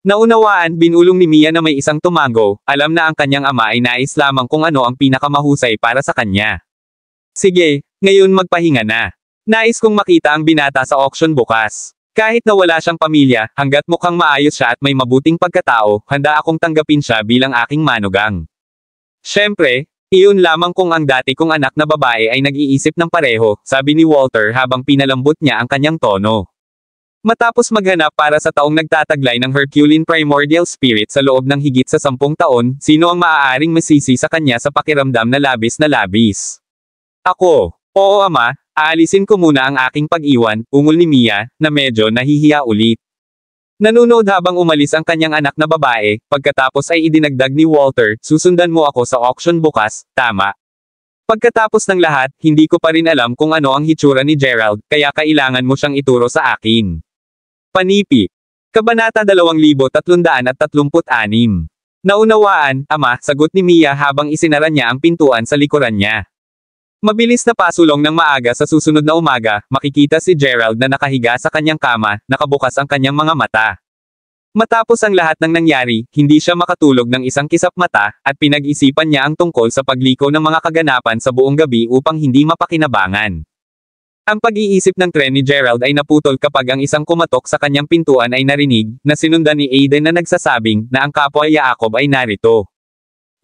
Naunawaan, binulong ni Mia na may isang tumango, alam na ang kanyang ama ay nais lamang kung ano ang pinakamahusay para sa kanya. Sige, ngayon magpahinga na. Nais kong makita ang binata sa auction bukas. Kahit na wala siyang pamilya, hanggat mukhang maayos siya at may mabuting pagkatao, handa akong tanggapin siya bilang aking manugang. Siyempre, iyon lamang kung ang dati kong anak na babae ay nag-iisip ng pareho, sabi ni Walter habang pinalambot niya ang kanyang tono. Matapos maghanap para sa taong nagtataglay ng Herculean Primordial Spirit sa loob ng higit sa 10 taon, sino ang maaaring masisi sa kanya sa pakiramdam na labis na labis? Ako. Oo ama, aalisin ko muna ang aking pag-iwan, ungol ni Mia, na medyo nahihiya ulit. Nanunood habang umalis ang kanyang anak na babae, pagkatapos ay idinagdag ni Walter, susundan mo ako sa auction bukas, tama. Pagkatapos ng lahat, hindi ko pa rin alam kung ano ang hitsura ni Gerald, kaya kailangan mo siyang ituro sa akin. Panipi. Kabanata 2336. Naunawaan, ama, sagot ni Mia habang isinara niya ang pintuan sa likuran niya. Mabilis na pasulong ng maaga sa susunod na umaga, makikita si Gerald na nakahiga sa kanyang kama, nakabukas ang kanyang mga mata. Matapos ang lahat ng nangyari, hindi siya makatulog ng isang kisap mata, at pinag-isipan niya ang tungkol sa pagliko ng mga kaganapan sa buong gabi upang hindi mapakinabangan. Ang pag-iisip ng tren ni Gerald ay naputol kapag ang isang kumatok sa kanyang pintuan ay narinig, na sinundan ni Aiden na nagsasabing, na ang kapwa Jacob ay narito.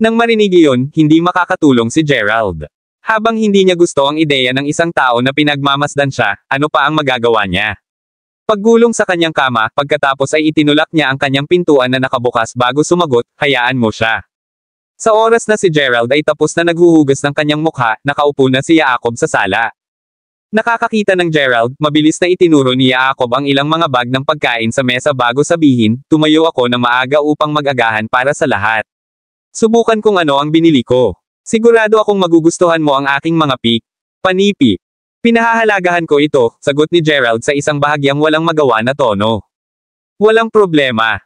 Nang marinig iyon, hindi makakatulong si Gerald. Habang hindi niya gusto ang ideya ng isang tao na pinagmamasdan siya, ano pa ang magagawa niya? Paggulong sa kanyang kama, pagkatapos ay itinulak niya ang kanyang pintuan na nakabukas bago sumagot, hayaan mo siya. Sa oras na si Gerald ay tapos na naghuhugas ng kanyang mukha, nakaupo na si Jacob sa sala. Nakakakita ng Gerald, mabilis na itinuro ni Jacob ang ilang mga bag ng pagkain sa mesa bago sabihin, tumayo ako na maaga upang mag-agahan para sa lahat. Subukan kung ano ang binili ko. Sigurado akong magugustuhan mo ang aking mga pick. Panipi. Pinahahalagahan ko ito, sagot ni Gerald sa isang bahagyang walang magawa na tono. Walang problema.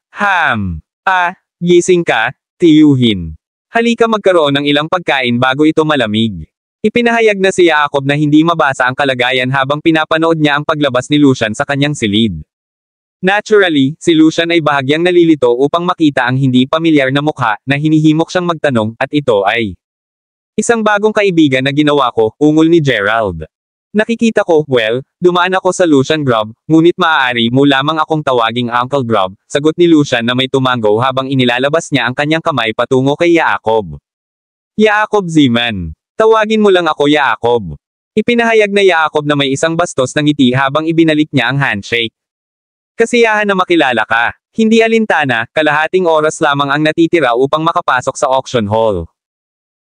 Gising ka, tiyuhin. Halika magkaroon ng ilang pagkain bago ito malamig. Ipinahayag na si Jacob na hindi mabasa ang kalagayan habang pinapanood niya ang paglabas ni Lucian sa kanyang silid. Naturally, si Lucian ay bahagyang nalilito upang makita ang hindi pamilyar na mukha, na hinihimok siyang magtanong, at ito ay isang bagong kaibigan na ginawa ko, ungol ni Gerald. Nakikita ko, dumaan ako sa Lucian Grub, ngunit maaari mo lamang akong tawaging Uncle Grub, sagot ni Lucian na may tumango habang inilalabas niya ang kanyang kamay patungo kay Jacob. Jacob Zeman. Tawagin mo lang ako Jacob. Ipinahayag na Jacob na may isang bastos ng ngiti habang ibinalik niya ang handshake. Kasiyahan na makilala ka. Hindi alintana, kalahating oras lamang ang natitira upang makapasok sa auction hall.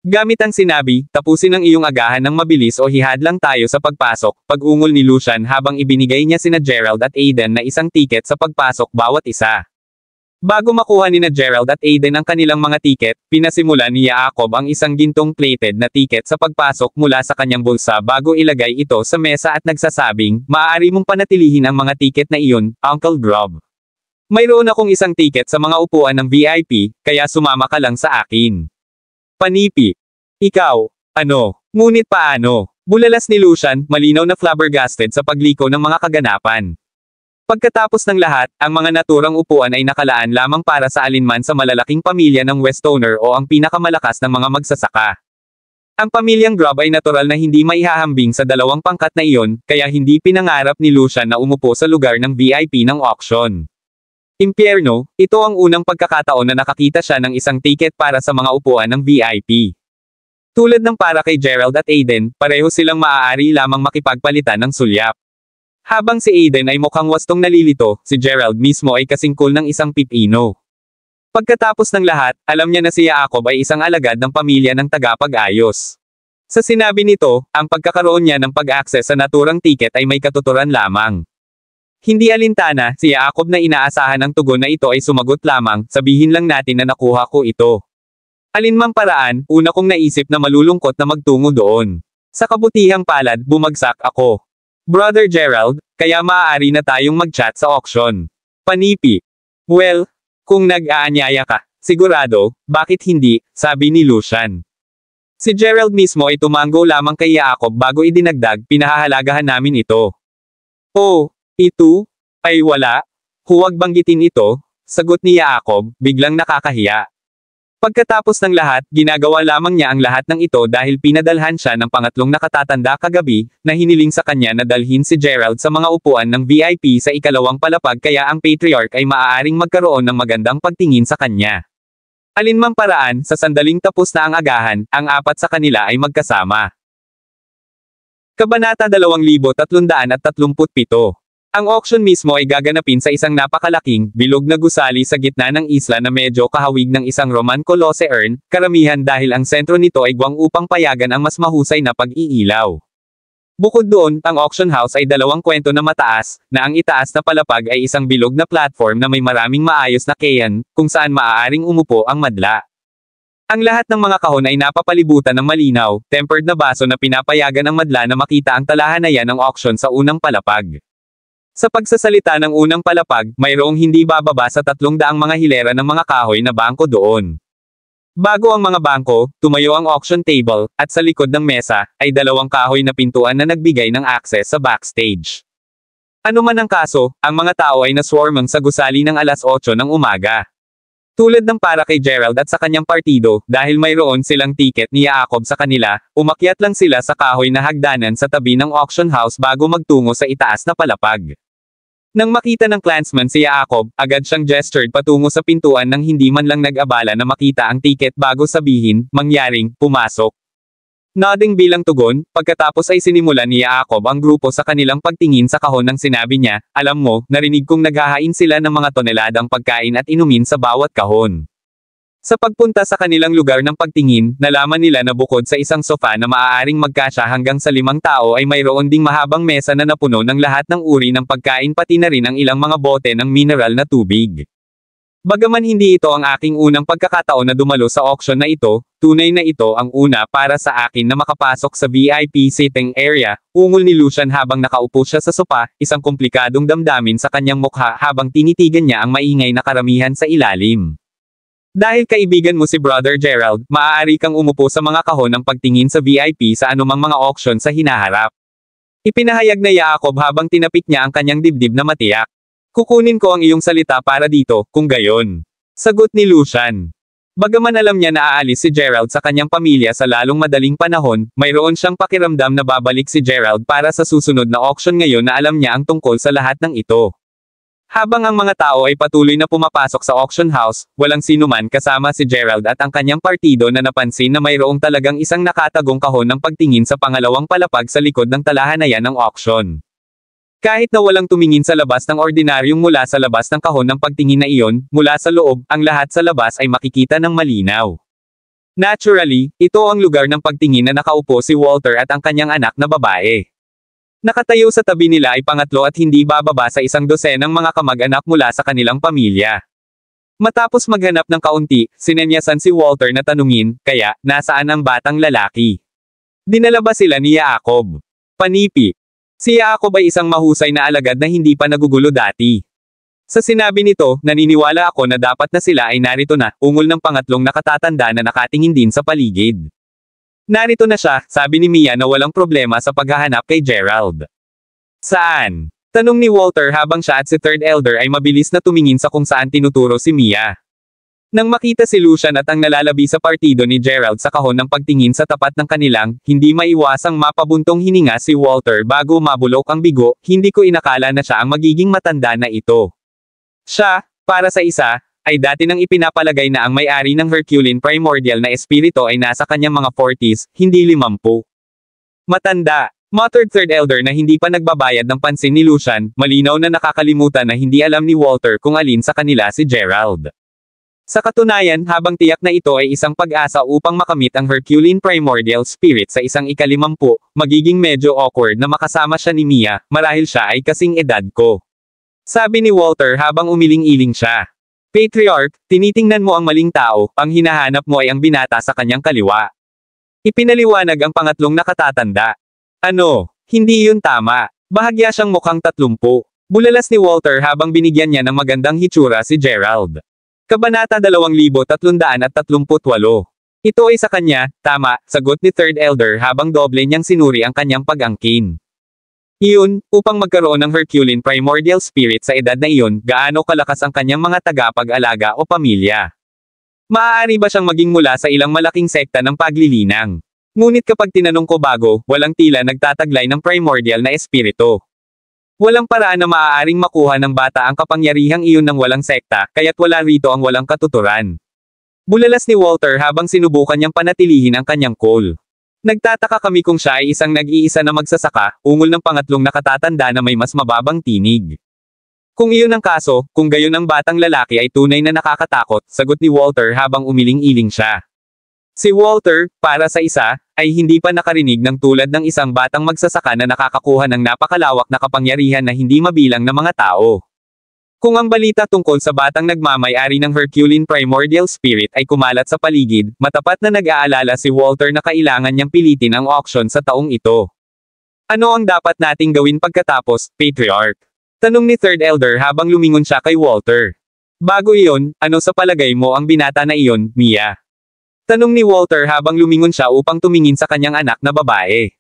Gamit ang sinabi, tapusin ang iyong agahan ng mabilis o hihad lang tayo sa pagpasok, pag-ungol ni Lucian habang ibinigay niya sina Gerald at Aiden na isang tiket sa pagpasok bawat isa. Bago makuha ni Gerald at Aiden ang kanilang mga tiket, pinasimulan ni Jacob ang isang gintong plated na tiket sa pagpasok mula sa kanyang bulsa bago ilagay ito sa mesa at nagsasabing, maaari mong panatilihin ang mga tiket na iyon, Uncle Grub. Mayroon akong isang tiket sa mga upuan ng VIP, kaya sumama ka lang sa akin. Panipi. Ikaw. Ano? Ngunit paano? Bulalas ni Lucian, malinaw na flabbergasted sa pagliko ng mga kaganapan. Pagkatapos ng lahat, ang mga naturang upuan ay nakalaan lamang para sa alinman sa malalaking pamilya ng Westoner o ang pinakamalakas ng mga magsasaka. Ang pamilyang Grub ay natural na hindi maihahambing sa dalawang pangkat na iyon, kaya hindi pinangarap ni Lucian na umupo sa lugar ng VIP ng auction. Impyerno, ito ang unang pagkakataon na nakakita siya ng isang tiket para sa mga upuan ng VIP. Tulad ng para kay Gerald at Aiden, pareho silang maaari lamang makipagpalitan ng sulyap. Habang si Aiden ay mukhang wastong nalilito, si Gerald mismo ay kasing cool ng isang pipino. Pagkatapos ng lahat, alam niya na si Jacob ay isang alagad ng pamilya ng tagapag-ayos. Sa sinabi nito, ang pagkakaroon niya ng pag-access sa naturang tiket ay may katuturan lamang. Hindi alintana, si Jacob na inaasahan ng tugon na ito ay sumagot lamang, sabihin lang natin na nakuha ko ito. Alinmang paraan, una kong naisip na malulungkot na magtungo doon. Sa kabutihang palad, bumagsak ako. Brother Gerald, kaya maaari na tayong mag-chat sa auction. Panipi. Kung nag-aanyaya ka, sigurado, bakit hindi, sabi ni Lucian. Si Gerald mismo ay tumango lamang kay Jacob bago idinagdag, pinahahalagahan namin ito. Oh, ito? Ay wala? Huwag banggitin ito, sagot ni Jacob, biglang nakakahiya. Pagkatapos ng lahat, ginagawa lamang niya ang lahat ng ito dahil pinadalhan siya ng pangatlong nakatatanda kagabi, na hiniling sa kanya na dalhin si Gerald sa mga upuan ng VIP sa ikalawang palapag kaya ang patriarch ay maaaring magkaroon ng magandang pagtingin sa kanya. Alinmang paraan, sa sandaling tapos na ang agahan, ang apat sa kanila ay magkasama. Kabanata 2337. Ang auction mismo ay gaganapin sa isang napakalaking, bilog na gusali sa gitna ng isla na medyo kahawig ng isang Roman Colosseum, karamihan dahil ang sentro nito ay guwang upang payagan ang mas mahusay na pag-iilaw. Bukod doon, ang auction house ay dalawang kwento na mataas, na ang itaas na palapag ay isang bilog na platform na may maraming maayos na keyan, kung saan maaaring umupo ang madla. Ang lahat ng mga kahon ay napapalibutan ng malinaw, tempered na baso na pinapayagan ang madla na makita ang talahanayan ng auction sa unang palapag. Sa pagsasalita ng unang palapag, mayroong hindi bababa sa 300 mga hilera ng mga kahoy na bangko doon. Bago ang mga bangko, tumayo ang auction table, at sa likod ng mesa, ay dalawang kahoy na pintuan na nagbigay ng access sa backstage. Ano man ang kaso, ang mga tao ay naswarmang sa gusali ng alas 8 ng umaga. Tulad ng para kay Gerald at sa kanyang partido, dahil mayroon silang tiket ni Jacob sa kanila, umakyat lang sila sa kahoy na hagdanan sa tabi ng auction house bago magtungo sa itaas na palapag. Nang makita ng clansman si Jacob, agad siyang gestured patungo sa pintuan nang hindi man lang nag-abala na makita ang tiket bago sabihin, mangyaring, pumasok. Nodding bilang tugon, pagkatapos ay sinimulan ni Jacob ang grupo sa kanilang pagtingin sa kahon nang sinabi niya, alam mo, narinig kong naghahain sila ng mga toneladang pagkain at inumin sa bawat kahon. Sa pagpunta sa kanilang lugar ng pagtingin, nalaman nila na bukod sa isang sofa na maaaring magkasya hanggang sa 5 tao ay mayroon ding mahabang mesa na napuno ng lahat ng uri ng pagkain pati na rin ang ilang mga bote ng mineral na tubig. Bagaman hindi ito ang aking unang pagkakataon na dumalo sa auction na ito, tunay na ito ang una para sa akin na makapasok sa VIP sitting area, ungol ni Lucian habang nakaupo siya sa sopa, isang komplikadong damdamin sa kanyang mukha habang tinitigan niya ang maingay na karamihan sa ilalim. Dahil kaibigan mo si Brother Gerald, maaari kang umupo sa mga kahon ng pagtingin sa VIP sa anumang mga auction sa hinaharap. Ipinahayag na Jacob habang tinapik niya ang kanyang dibdib na matiyak. Kukunin ko ang iyong salita para dito, kung gayon. Sagot ni Lucian. Bagaman alam niya na aalis si Gerald sa kanyang pamilya sa lalong madaling panahon, mayroon siyang pakiramdam na babalik si Gerald para sa susunod na auction ngayon na alam niya ang tungkol sa lahat ng ito. Habang ang mga tao ay patuloy na pumapasok sa auction house, walang sinuman kasama si Gerald at ang kanyang partido na napansin na mayroong talagang isang nakatagong kahon ng pagtingin sa pangalawang palapag sa likod ng talahanayan ng auction. Kahit na walang tumingin sa labas ng ordinaryong mula sa labas ng kahon ng pagtingin na iyon, mula sa loob, ang lahat sa labas ay makikita ng malinaw. Naturally, ito ang lugar ng pagtingin na nakaupo si Walter at ang kanyang anak na babae. Nakatayo sa tabi nila ay pangatlo at hindi bababa sa 100 mga kamag-anak mula sa kanilang pamilya. Matapos maghanap ng kaunti, sinenyasan si Walter na tanungin, kaya, nasaan ang batang lalaki? Dinala ba sila ni Jacob? Panipi. Si Jacob ay isang mahusay na alagad na hindi pa nagugulo dati. Sa sinabi nito, naniniwala ako na dapat na sila ay narito na, ungol ng pangatlong nakatatanda na nakatingin din sa paligid. Narito na siya, sabi ni Mia na walang problema sa paghahanap kay Gerald. Saan? Tanong ni Walter habang siya at si Third Elder ay mabilis na tumingin sa kung saan tinuturo si Mia. Nang makita si Lucian at ang nalalabi sa partido ni Gerald sa kahon ng pagtingin sa tapat ng kanilang, hindi maiwasang mapabuntong hininga si Walter bago mabulok ang bigo, hindi ko inakala na siya ang magiging matanda na ito. Siya, para sa isa, ay dati nang ipinapalagay na ang may-ari ng Herculean primordial na espiritu ay nasa kanyang mga 40s, hindi 50. Matanda, muttered Third Elder na hindi pa nagbabayad ng pansin ni Lucian, malinaw na nakakalimutan na hindi alam ni Walter kung alin sa kanila si Gerald. Sa katunayan, habang tiyak na ito ay isang pag-asa upang makamit ang Herculean primordial spirit sa isang ika-50, magiging medyo awkward na makasama siya ni Mia, marahil siya ay kasing edad ko. Sabi ni Walter habang umiling-iling siya. Patriarch, tinitingnan mo ang maling tao, ang hinahanap mo ay ang binata sa kanyang kaliwa. Ipinaliwanag ang pangatlong nakatatanda. Ano, hindi yun tama. Bahagya siyang mukhang 30. Bulalas ni Walter habang binigyan niya ng magandang hitsura si Gerald. Kabanata 2338. Ito ay sa kanya, tama, sagot ni Third Elder habang doble niyang sinuri ang kanyang pag-angkin. Iyon, upang magkaroon ng Herculean primordial spirit sa edad na iyon, gaano kalakas ang kanyang mga tagapag-alaga o pamilya. Maaari ba siyang maging mula sa ilang malaking sekta ng paglilinang? Ngunit kapag tinanong ko bago, walang tila nagtataglay ng primordial na espiritu. Walang paraan na maaaring makuha ng bata ang kapangyarihang iyon ng walang sekta, kaya't wala rito ang walang katuturan. Bulalas ni Walter habang sinubukan niyang panatilihin ang kanyang cool. Nagtataka kami kung siya ay isang nag-iisa na magsasaka, ungol ng pangatlong nakatatanda na may mas mababang tinig. Kung iyon ang kaso, kung gayon ang batang lalaki ay tunay na nakakatakot, sagot ni Walter habang umiling-iling siya. Si Walter, para sa isa, ay hindi pa nakarinig ng tulad ng isang batang magsasaka na nakakakuha ng napakalawak na kapangyarihan na hindi mabilang ng mga tao. Kung ang balita tungkol sa batang nagmamay-ari ng Herculean Primordial Spirit ay kumalat sa paligid, matapat na nag-aalala si Walter na kailangan niyang pilitin ang auction sa taong ito. Ano ang dapat nating gawin pagkatapos, Patriarch? Tanong ni Third Elder habang lumingon siya kay Walter. Bago iyon, ano sa palagay mo ang binata na iyon, Mia? Tanong ni Walter habang lumingon siya upang tumingin sa kanyang anak na babae.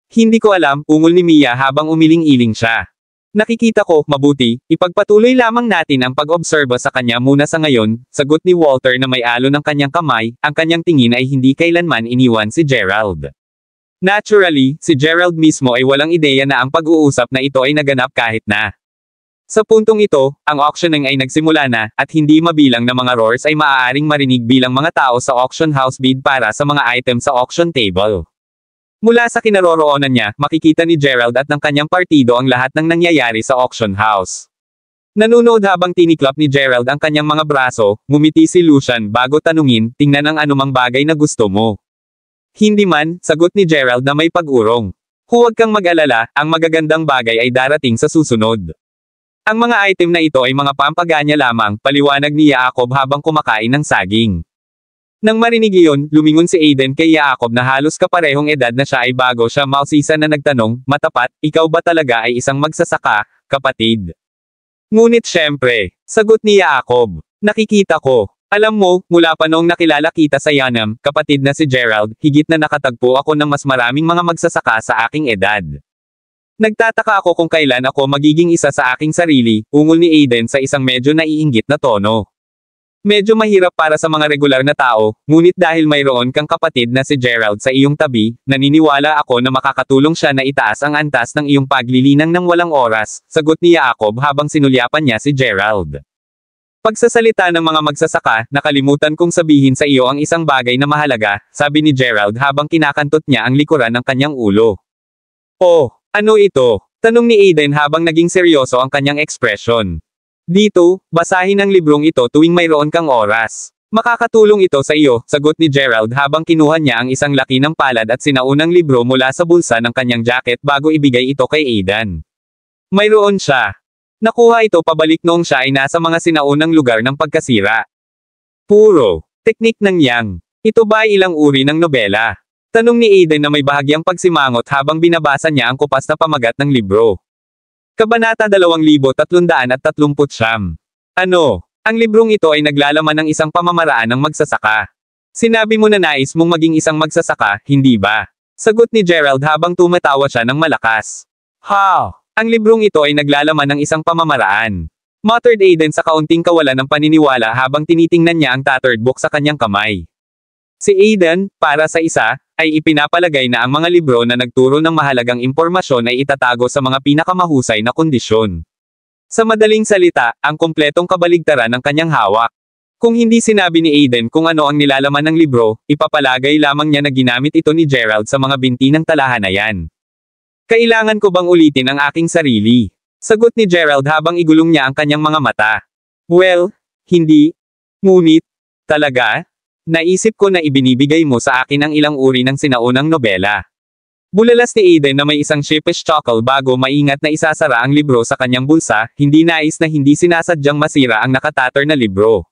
Hindi ko alam, ungol ni Mia habang umiling-iling siya. Nakikita ko, mabuti, ipagpatuloy lamang natin ang pag-obserba sa kanya muna sa ngayon, sagot ni Walter na may alo ng kanyang kamay, ang kanyang tingin ay hindi kailanman iniwan si Gerald. Naturally, si Gerald mismo ay walang ideya na ang pag-uusap na ito ay naganap kahit na. Sa puntong ito, ang auctioning ay nagsimula na, at hindi mabilang na mga roars ay maaaring marinig bilang mga tao sa auction house bid para sa mga item sa auction table. Mula sa kinaroroonan niya, makikita ni Gerald at ng kanyang partido ang lahat ng nangyayari sa auction house. Nanunood habang tiniklap ni Gerald ang kanyang mga braso, ngumiti si Lucian bago tanungin, tingnan ang anumang bagay na gusto mo. Hindi man, sagot ni Gerald na may pag-urong. Huwag kang mag-alala, ang magagandang bagay ay darating sa susunod. Ang mga item na ito ay mga pampaganya lamang, paliwanag ni Jacob habang kumakain ng saging. Nang marinig iyon, lumingon si Aiden kay Jacob na halos kaparehong edad na siya ay bago siya mausisa na nagtanong, matapat, ikaw ba talaga ay isang magsasaka, kapatid? Ngunit syempre, sagot ni Jacob, nakikita ko. Alam mo, mula pa noong nakilala kita sa Yanam, kapatid na si Gerald, higit na nakatagpo ako ng mas maraming mga magsasaka sa aking edad. Nagtataka ako kung kailan ako magiging isa sa aking sarili, ungol ni Aiden sa isang medyo naiinggit na tono. Medyo mahirap para sa mga regular na tao, ngunit dahil mayroon kang kapatid na si Gerald sa iyong tabi, naniniwala ako na makakatulong siya na itaas ang antas ng iyong paglilinang ng walang oras, sagot ni Jacob habang sinulyapan niya si Gerald. Pagsasalita ng mga magsasaka, nakalimutan kong sabihin sa iyo ang isang bagay na mahalaga, sabi ni Gerald habang kinakantot niya ang likuran ng kanyang ulo. Oh! Ano ito? Tanong ni Aiden habang naging seryoso ang kanyang ekspresyon. Dito, basahin ang librong ito tuwing mayroon kang oras. Makakatulong ito sa iyo, sagot ni Gerald habang kinuha niya ang isang laki ng palad at sinaunang libro mula sa bulsa ng kanyang jacket bago ibigay ito kay Aiden. Mayroon siya. Nakuha ito pabalik noong siya ay nasa mga sinaunang lugar ng pagkasira. Puro teknik ng Yang. Ito ba ay ilang uri ng nobela? Tanong ni Aiden na may bahagyang pagsimangot habang binabasa niya ang kupas na pamagat ng libro. Kabanata 2339. Ano? Ang librong ito ay naglalaman ng isang pamamaraan ng magsasaka. Sinabi mo na nais mong maging isang magsasaka, hindi ba? Sagot ni Gerald habang tumatawa siya ng malakas. Ha! Ang librong ito ay naglalaman ng isang pamamaraan. Muttered Aiden sa kaunting kawalan ng paniniwala habang tinitingnan niya ang tattered book sa kanyang kamay. Si Aiden, para sa isa, ay ipinapalagay na ang mga libro na nagturo ng mahalagang impormasyon ay itatago sa mga pinakamahusay na kondisyon. Sa madaling salita, ang kumpletong kabaligtaran ng kanyang hawak. Kung hindi sinabi ni Aiden kung ano ang nilalaman ng libro, ipapalagay lamang niya na ginamit ito ni Gerald sa mga binti ng talahanayan. Kailangan ko bang ulitin ang aking sarili? Sagot ni Gerald habang igulong niya ang kanyang mga mata. Well, hindi. Ngunit, talaga? Naisip ko na ibinibigay mo sa akin ang ilang uri ng sinaunang nobela. Bulalas ni Aiden na may isang sheepish chuckle bago maingat na isasara ang libro sa kanyang bulsa, hindi nais na hindi sinasadyang masira ang nakatatter na libro.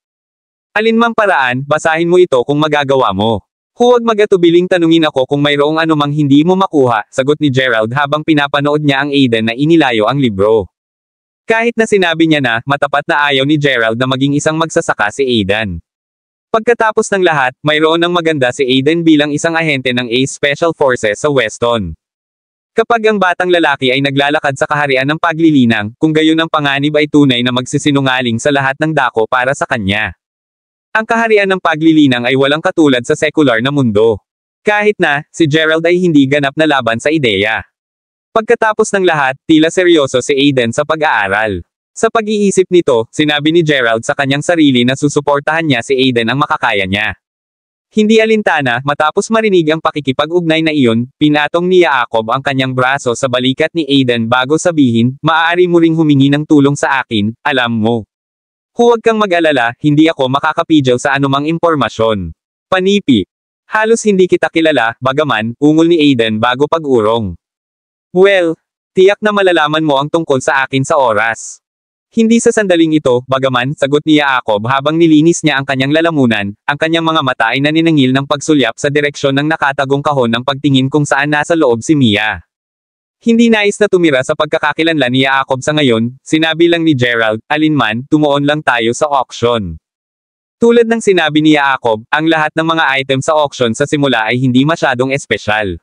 Alinmang paraan, basahin mo ito kung magagawa mo. Huwag mag-atubiling tanungin ako kung mayroong anumang hindi mo makuha, sagot ni Gerald habang pinapanood niya ang Aiden na inilayo ang libro. Kahit na sinabi niya na, matapat na ayaw ni Gerald na maging isang magsasaka si Aiden. Pagkatapos ng lahat, mayroon ng maganda si Aiden bilang isang ahente ng Ace Special Forces sa Weston. Kapag ang batang lalaki ay naglalakad sa kaharian ng paglilinang, kung gayon ang panganib ay tunay na magsisinungaling sa lahat ng dako para sa kanya. Ang kaharian ng paglilinang ay walang katulad sa sekular na mundo. Kahit na, si Gerald ay hindi ganap na laban sa ideya. Pagkatapos ng lahat, tila seryoso si Aiden sa pag-aaral. Sa pag-iisip nito, sinabi ni Gerald sa kanyang sarili na susuportahan niya si Aiden ang makakaya niya. Hindi alintana, matapos marinig ang pakikipag-ugnay na iyon, pinatong ni Jacob ang kanyang braso sa balikat ni Aiden bago sabihin, maaari mo ring humingi ng tulong sa akin, alam mo. Huwag kang mag-alala, hindi ako makakapidyaw sa anumang impormasyon. Panipi. Halos hindi kita kilala, bagaman, ungol ni Aiden bago pag-urong. Well, tiyak na malalaman mo ang tungkol sa akin sa oras. Hindi sa sandaling ito, bagaman, sagot ni Jacob habang nilinis niya ang kanyang lalamunan, ang kanyang mga mata ay naniningil ng pagsulyap sa direksyon ng nakatagong kahon ng pagtingin kung saan nasa loob si Mia. Hindi nais na tumira sa pagkakakilanlan ni Jacob sa ngayon, sinabi lang ni Gerald, alinman, tumuon lang tayo sa auction. Tulad ng sinabi ni Jacob, ang lahat ng mga item sa auction sa simula ay hindi masyadong espesyal.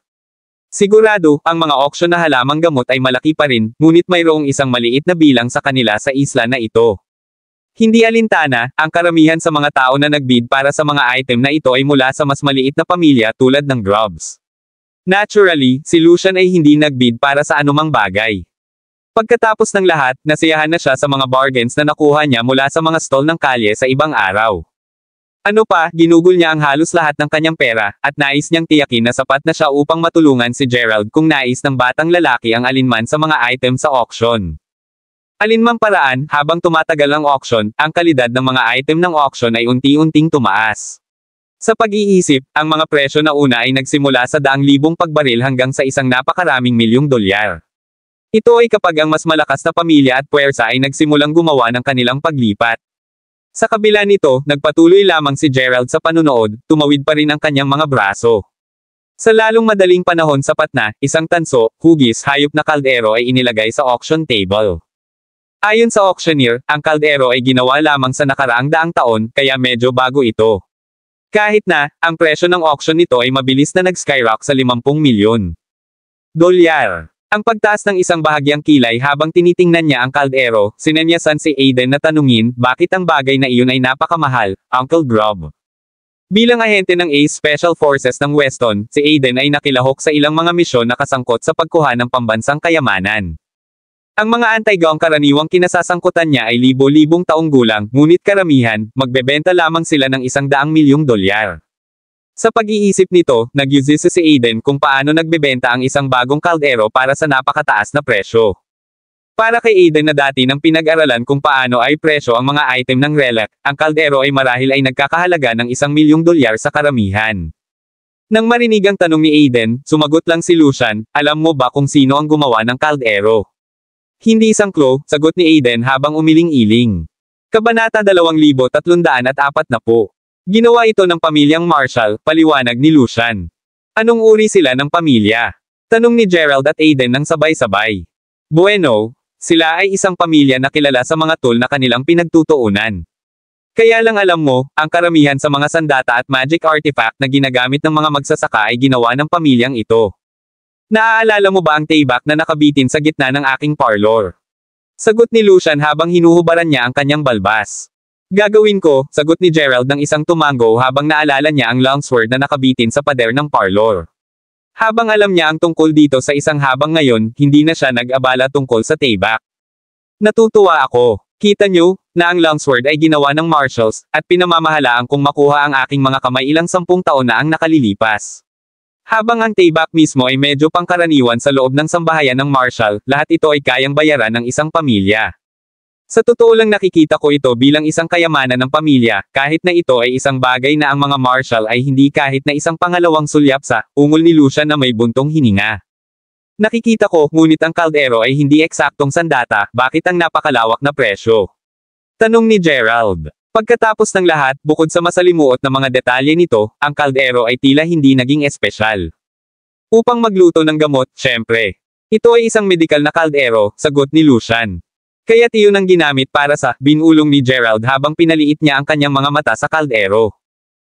Sigurado, ang mga auction na halamang gamot ay malaki pa rin, ngunit mayroong isang maliit na bilang sa kanila sa isla na ito. Hindi alintana, ang karamihan sa mga tao na nagbid para sa mga item na ito ay mula sa mas maliit na pamilya tulad ng Grubs. Naturally, si Lucian ay hindi nagbid para sa anumang bagay. Pagkatapos ng lahat, nasiyahan na siya sa mga bargains na nakuha niya mula sa mga stall ng kalye sa ibang araw. Ano pa, ginugol niya ang halos lahat ng kanyang pera, at nais niyang tiyakin na sapat na siya upang matulungan si Gerald kung nais ng batang lalaki ang alinman sa mga item sa auction. Alinmang paraan, habang tumatagal ang auction, ang kalidad ng mga item ng auction ay unti-unting tumaas. Sa pag-iisip, ang mga presyo na una ay nagsimula sa daang libong pagbaril hanggang sa isang napakaraming milyong dolyar. Ito ay kapag ang mas malakas na pamilya at puwersa ay nagsimulang gumawa ng kanilang paglipat. Sa kabila nito, nagpatuloy lamang si Gerald sa panunood, tumawid pa rin ang kanyang mga braso. Sa lalong madaling panahon sapat na, isang tanso, hugis, hayop na kaldero ay inilagay sa auction table. Ayon sa auctioneer, ang kaldero ay ginawa lamang sa nakaraang daang taon, kaya medyo bago ito. Kahit na, ang presyo ng auction nito ay mabilis na nag-skyrock sa 50 milyon dolyar. Ang pagtaas ng isang bahagyang kilay habang tinitingnan niya ang kaldero, sinenyasan si Aiden na tanungin, bakit ang bagay na iyon ay napakamahal, Uncle Grub. Bilang ahente ng Ace Special Forces ng Weston, si Aiden ay nakilahok sa ilang mga misyon na kasangkot sa pagkuha ng pambansang kayamanan. Ang mga anti-gang karaniwang kinasasangkutan niya ay libo-libong taong gulang, ngunit karamihan, magbebenta lamang sila ng 100 milyong dolyar. Sa pag-iisip nito, nag-usise si Aiden kung paano nagbebenta ang isang bagong kaldero para sa napakataas na presyo. Para kay Aiden na dati nang pinag-aralan kung paano ay presyo ang mga item ng relic, ang kaldero ay marahil ay nagkakahalaga ng 1 milyong dolyar sa karamihan. Nang marinig ang tanong ni Aiden, sumagot lang si Lucian, alam mo ba kung sino ang gumawa ng kaldero? Hindi isang clue, sagot ni Aiden habang umiling-iling. Kabanata 2340. Ginawa ito ng pamilyang Marshall, paliwanag ni Lucian. Anong uri sila ng pamilya? Tanong ni Gerald at Aiden nang sabay-sabay. Bueno, sila ay isang pamilya na kilala sa mga tool na kanilang pinagtutuunan. Kaya lang alam mo, ang karamihan sa mga sandata at magic artifact na ginagamit ng mga magsasaka ay ginawa ng pamilyang ito. Naaalala mo ba ang taybak na nakabitin sa gitna ng aking parlor? Sagot ni Lucian habang hinuhubaran niya ang kanyang balbas. Gagawin ko, sagot ni Gerald ng isang tumango habang naalala niya ang longsword na nakabitin sa pader ng parlor. Habang alam niya ang tungkol dito sa isang habang ngayon, hindi na siya nag-abala tungkol sa taybak. Natutuwa ako. Kita niyo, na ang longsword ay ginawa ng Marshalls, at pinamamahalaan kong makuha ang aking mga kamay ilang 10 taon na ang nakalilipas. Habang ang taybak mismo ay medyo pangkaraniwan sa loob ng sambahayan ng Marshall, lahat ito ay kayang bayaran ng isang pamilya. Sa totoo lang nakikita ko ito bilang isang kayamanan ng pamilya, kahit na ito ay isang bagay na ang mga Marshall ay hindi kahit na isang pangalawang sulyap sa, ungol ni Lucian na may buntong hininga. Nakikita ko, ngunit ang kaldero ay hindi eksaktong sandata, bakit ang napakalawak na presyo? Tanong ni Gerald. Pagkatapos ng lahat, bukod sa masalimuot na mga detalye nito, ang kaldero ay tila hindi naging espesyal. Upang magluto ng gamot, syempre. Ito ay isang medikal na kaldero, sagot ni Lucian. Kaya't iyon ang ginamit para sa binulong ni Gerald habang pinaliit niya ang kanyang mga mata sa kaldero.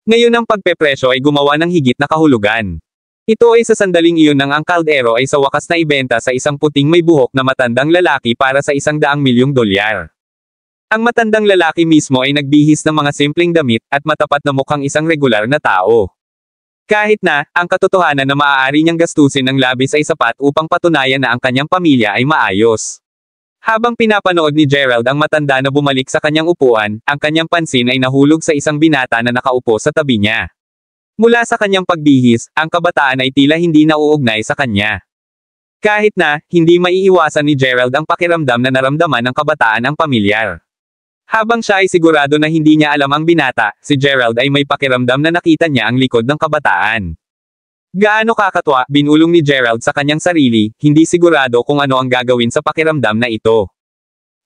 Ngayon ang pagpepresyo ay gumawa ng higit na kahulugan. Ito ay sa sandaling iyon nang ang kaldero ay sa wakas na ibenta sa isang puting may buhok na matandang lalaki para sa 100 milyong dolyar. Ang matandang lalaki mismo ay nagbihis ng mga simpleng damit at matapat na mukhang isang regular na tao. Kahit na, ang katotohanan na maaari niyang gastusin ng labis ay sapat upang patunayan na ang kanyang pamilya ay maayos. Habang pinapanood ni Gerald ang matanda na bumalik sa kanyang upuan, ang kanyang pansin ay nahulog sa isang binata na nakaupo sa tabi niya. Mula sa kanyang pagbihis, ang kabataan ay tila hindi nauugnay sa kanya. Kahit na, hindi maiiwasan ni Gerald ang pakiramdam na naramdaman ng kabataan ang pamilyar. Habang siya ay sigurado na hindi niya alam ang binata, si Gerald ay may pakiramdam na nakita niya ang likod ng kabataan. Gaano kakatwa, binulong ni Gerald sa kanyang sarili, hindi sigurado kung ano ang gagawin sa pakiramdam na ito.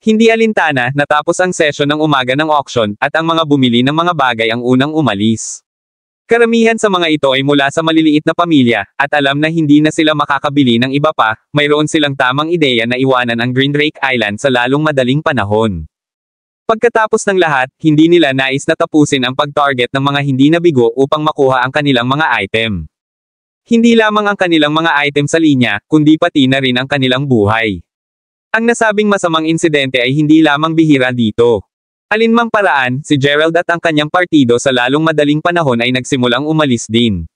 Hindi alintana, natapos ang sesyon ng umaga ng auction, at ang mga bumili ng mga bagay ang unang umalis. Karamihan sa mga ito ay mula sa maliliit na pamilya, at alam na hindi na sila makakabili ng iba pa, mayroon silang tamang ideya na iwanan ang Green Drake Island sa lalong madaling panahon. Pagkatapos ng lahat, hindi nila nais na tapusin ang pag-target ng mga hindi nabigo upang makuha ang kanilang mga item. Hindi lamang ang kanilang mga item sa linya, kundi pati na rin ang kanilang buhay. Ang nasabing masamang insidente ay hindi lamang bihira dito. Alinmang paraan, si Gerald at ang kanyang partido sa lalong madaling panahon ay nagsimulang umalis din.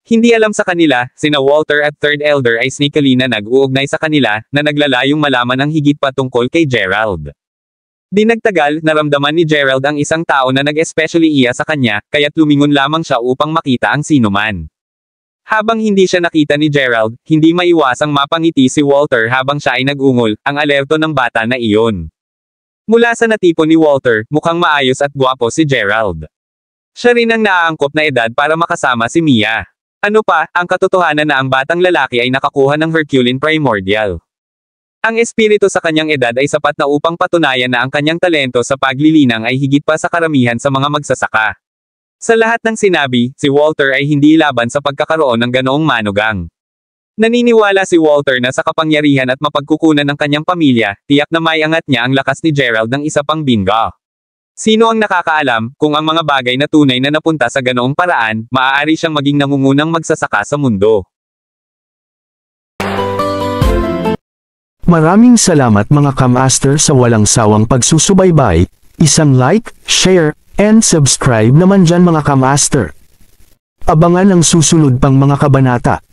Hindi alam sa kanila, sina Walter at Third Elder ay sneakily na nag-uugnay sa kanila, na naglalayong malaman ang higit pa tungkol kay Gerald. Di nagtagal, naramdaman ni Gerald ang isang tao na nag-especially iya sa kanya, kaya't lumingon lamang siya upang makita ang sinuman. Habang hindi siya nakita ni Gerald, hindi maiwasang mapangiti si Walter habang siya ay nag-ungol, ang alerto ng bata na iyon. Mula sa natipon ni Walter, mukhang maayos at gwapo si Gerald. Siya rin ang naaangkop na edad para makasama si Mia. Ano pa, ang katotohanan na ang batang lalaki ay nakakuha ng Herculean Primordial. Ang espiritu sa kanyang edad ay sapat na upang patunayan na ang kanyang talento sa paglilinang ay higit pa sa karamihan sa mga magsasaka. Sa lahat ng sinabi, si Walter ay hindi laban sa pagkakaroon ng ganoong manugang. Naniniwala si Walter na sa kapangyarihan at mapagkukunan ng kanyang pamilya, tiyak na maiangat niya ang lakas ni Gerald ng isa pang bingo. Sino ang nakakaalam, kung ang mga bagay na tunay na napunta sa ganoong paraan, maaari siyang maging nangungunang magsasaka sa mundo. Maraming salamat mga kamaster sa walang sawang pagsusubaybay, isang like, share, and subscribe naman dyan mga kamaster. Abangan ang susunod pang mga kabanata.